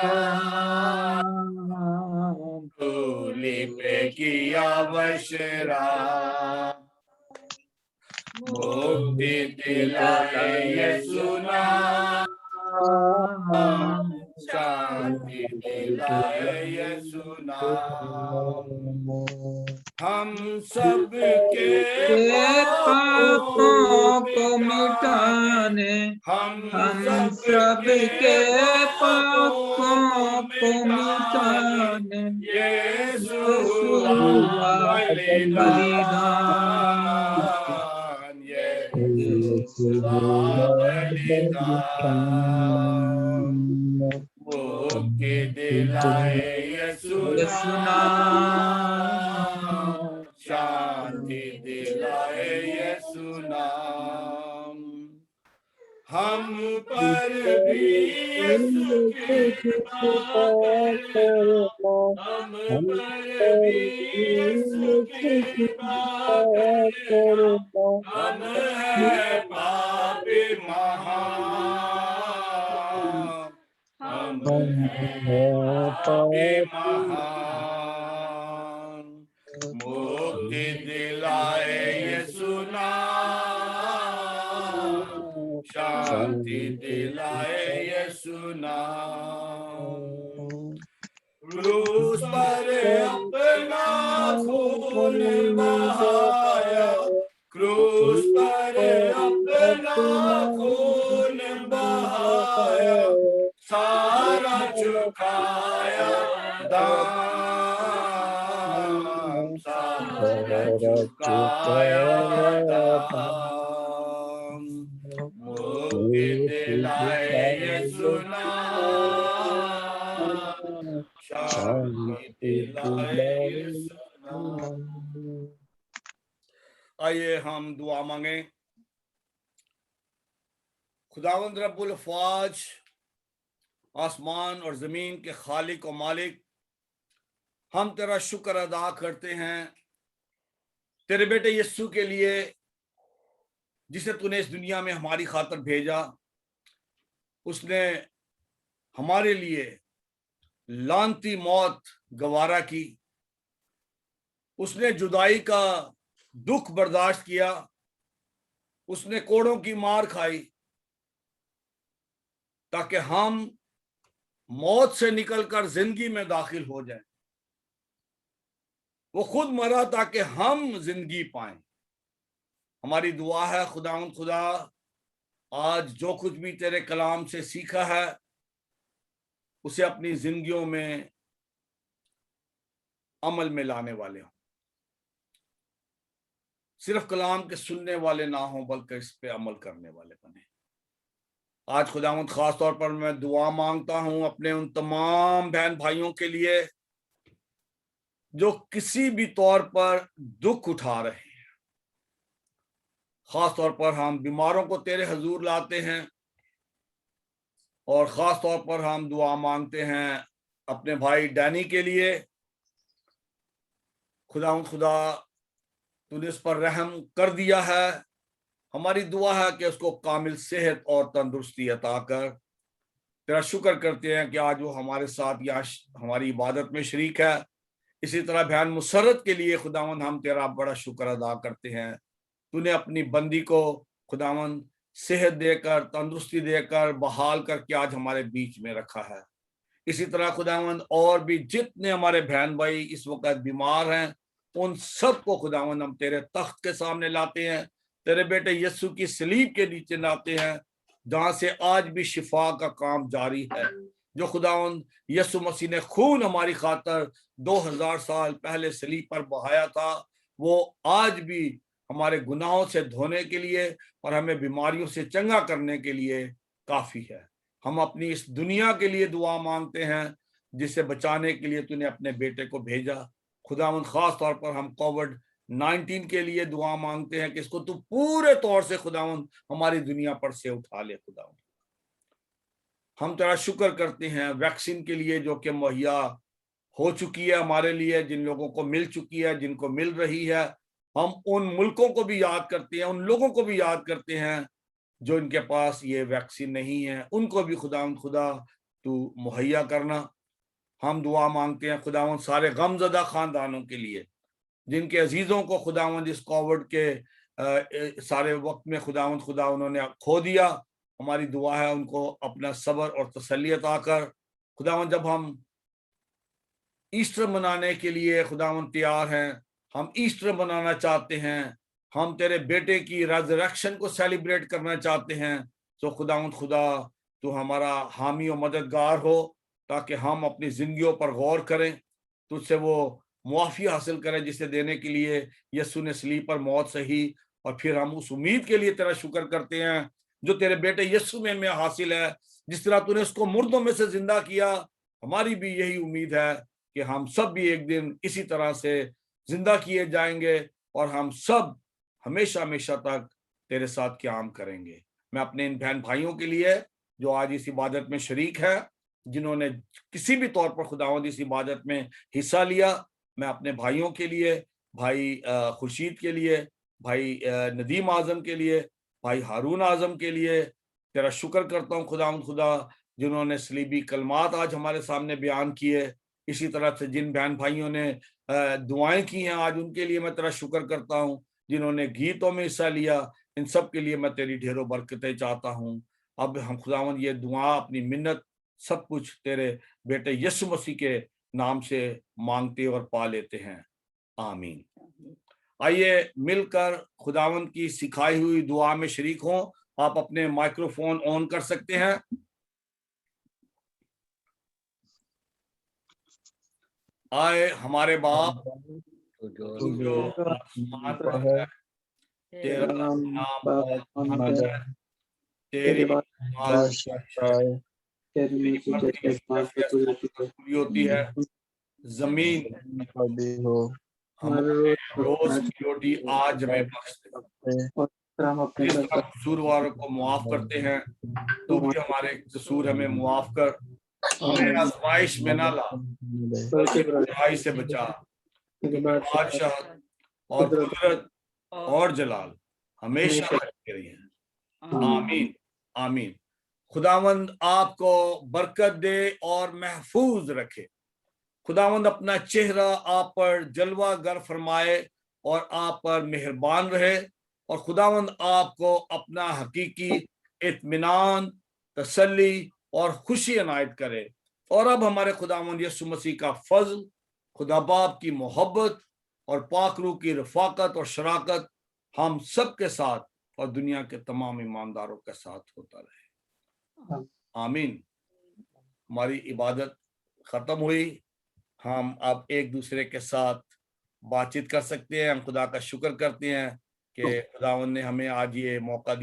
सूली पे किया विश्राम। मुक्ति दिलाए यीशु नाम, शांति दिलाए यीशु नाम। हम सब के पापों को मिटाने, हम सब के पापों को मिटाने यीशु हुआ बलिदान, यीशु हुआ बलिदान। मुक्ति दिलाए यीशु नाम, शांति दिलाए यीशु नाम। हम पर भी यीशु की कृपा करो, हम पर भी यीशु की कृपा करो। हम हैं पापी महान, हम हैं पापी महान। मुक्ति दिलाए यीशु नाम, शांति दिलाए यीशु नाम। क्रूस पर अपना खून बहाया, क्रूस पर अपना खून बहाया, सारा चुकाया दाम, सारा चुकाया दाम। मुक्ति दिलाए यीशु नाम, शांति दिलाए यीशु नाम। आइए हम दुआ मांगे। खुदावंद रब्बुल अफ़वाज, आसमान और जमीन के खालिक और मालिक, हम तेरा शुक्र अदा करते हैं तेरे बेटे यीशु के लिए, जिसे तूने इस दुनिया में हमारी खातिर भेजा। उसने हमारे लिए लानती मौत गवारा की, उसने जुदाई का दुख बर्दाश्त किया, उसने कोड़ों की मार खाई ताकि हम मौत से निकलकर जिंदगी में दाखिल हो जाएं। वो खुद मरा ताकि हम जिंदगी पाएं। हमारी दुआ है खुदा आज जो कुछ भी तेरे कलाम से सीखा है उसे अपनी जिंदगियों में अमल में लाने वाले हों, सिर्फ कलाम के सुनने वाले ना हों बल्कि इस पे अमल करने वाले बने। आज खुदावंद खास तौर पर मैं दुआ मांगता हूं अपने उन तमाम बहन भाइयों के लिए जो किसी भी तौर पर दुख उठा रहे हैं। खास तौर पर हम बीमारों को तेरे हजूर लाते हैं और खास तौर पर हम दुआ मांगते हैं अपने भाई डैनी के लिए। खुदा तूने उस पर रहम कर दिया है। हमारी दुआ है कि उसको कामिल सेहत और तंदुरुस्ती अता कर। तेरा शुक्र करते हैं कि आज वो हमारे साथ यहाँ हमारी इबादत में शरीक है। इसी तरह बहन मुसरत के लिए खुदावंद हम तेरा बड़ा शुक्र अदा करते हैं। तूने अपनी बंदी को खुदावंद सेहत देकर तंदुरुस्ती देकर बहाल करके आज हमारे बीच में रखा है। इसी तरह खुदावंद और भी जितने हमारे बहन भाई इस वक्त बीमार हैं उन सबको खुदावंद हम तेरे तख्त के सामने लाते हैं, तेरे बेटे यीशु की सलीब के नीचे लाते हैं जहां से आज भी शिफा का काम जारी है। जो खुदावंद यीशु मसीह ने खून हमारी खातर 2000 साल पहले सलीब पर बहाया था, वो आज भी हमारे गुनाहों से धोने के लिए और हमें बीमारियों से चंगा करने के लिए काफी है। हम अपनी इस दुनिया के लिए दुआ मांगते हैं जिसे बचाने के लिए तूने अपने बेटे को भेजा। खुदावंद खास तौर पर हम कोविड-19 के लिए दुआ मांगते हैं कि इसको तू पूरे तौर से खुदावंद हमारी दुनिया पर से उठा ले। खुदावंद हम तेरा शुक्र करते हैं वैक्सीन के लिए जो कि मुहैया हो चुकी है हमारे लिए, जिन लोगों को मिल चुकी है, जिनको मिल रही है। हम उन मुल्कों को भी याद करते हैं, उन लोगों को भी याद करते हैं जो इनके पास ये वैक्सीन नहीं है, उनको भी खुदा तू मुहैया करना। हम दुआ मांगते हैं खुदावंद सारे गमज़दा खानदानों के लिए जिनके अजीजों को खुदावंद इस कोविड के सारे वक्त में खुदा उन्होंने खो दिया। हमारी दुआ है उनको अपना सब्र और तसल्ली अता कर। खुदावंद जब हम ईस्टर मनाने के लिए खुदावंद तैयार हैं, हम ईस्टर मनाना चाहते हैं, हम तेरे बेटे की रेज़रेक्शन को सेलिब्रेट करना चाहते हैं, तो खुदा तू हमारा हामी और मददगार हो ताकि हम अपनी जिंदगियों पर गौर करें, तुझसे वो मुआफ़ी हासिल करें जिसे देने के लिए यीशु ने सलीब पर मौत सही। और फिर हम उस उम्मीद के लिए तेरा शुक्र करते हैं जो तेरे बेटे यीशु में हासिल है। जिस तरह तूने उसको मुर्दों में से जिंदा किया, हमारी भी यही उम्मीद है कि हम सब भी एक दिन इसी तरह से जिंदा किए जाएंगे और हम सब हमेशा हमेशा तक तेरे साथ क़याम करेंगे। मैं अपने इन बहन भाइयों के लिए जो आज इस इबादत में शरीक है, जिन्होंने किसी भी तौर पर खुदावंद इस इबादत में हिस्सा लिया, मैं अपने भाइयों के लिए, भाई खुर्शीद के लिए, भाई नदीम आजम के लिए, भाई हारून आजम के लिए तेरा शुक्र करता हूँ खुदा जिन्होंने सलीबी कलमात आज हमारे सामने बयान किए। इसी तरह से जिन बहन भाइयों ने दुआएं की हैं आज उनके लिए मैं तेरा शुक्र करता हूँ, जिन्होंने गीतों में हिस्सा लिया, इन सब के लिए मैं तेरी ढेरों बरकतें चाहता हूँ। अब हम खुदावंद ये दुआ अपनी मिन्नत सब कुछ तेरे बेटे यीशु मसीह के नाम से मांगते और पा लेते हैं, आमीन। आइए मिलकर खुदावंद की सिखाई हुई दुआ में शरीक हों। आप अपने माइक्रोफोन ऑन कर सकते हैं। आए हमारे बाप जो आसमान पर है, तेरा नाम तेरी पूरी होती है, जमीन हमारे रोज की रोटी आज हमें बख्श दे। जिस तरह कसूरवारों को माफ करते हैं तो भी हमारे कसूर हमें माफ कर, हमें आजमाइश में ना ला बल्कि बुराई से बचा। बादशाह और कुदरत और जलाल हमेशा करते रहिए, आमीन आमीन। खुदावंद आपको बरकत दे और महफूज रखे। खुदावंद अपना चेहरा आप पर जलवा गर फरमाए और आप पर मेहरबान रहे, और खुदावंद आपको अपना हकीकी इत्मीनान, तसल्ली और खुशी अनायत करे। और अब हमारे खुदावंद यीशु मसीह का फजल, खुदा बाप की मोहब्बत और पाक रूह की रफाकत और शराकत हम सब के साथ और दुनिया के तमाम ईमानदारों के साथ होता रहे। आमीन। हमारी इबादत खत्म हुई। हम अब एक दूसरे के साथ बातचीत कर सकते हैं। हम खुदा का शुक्र करते हैं कि खुदावंद ने हमें आज ये मौका दिया।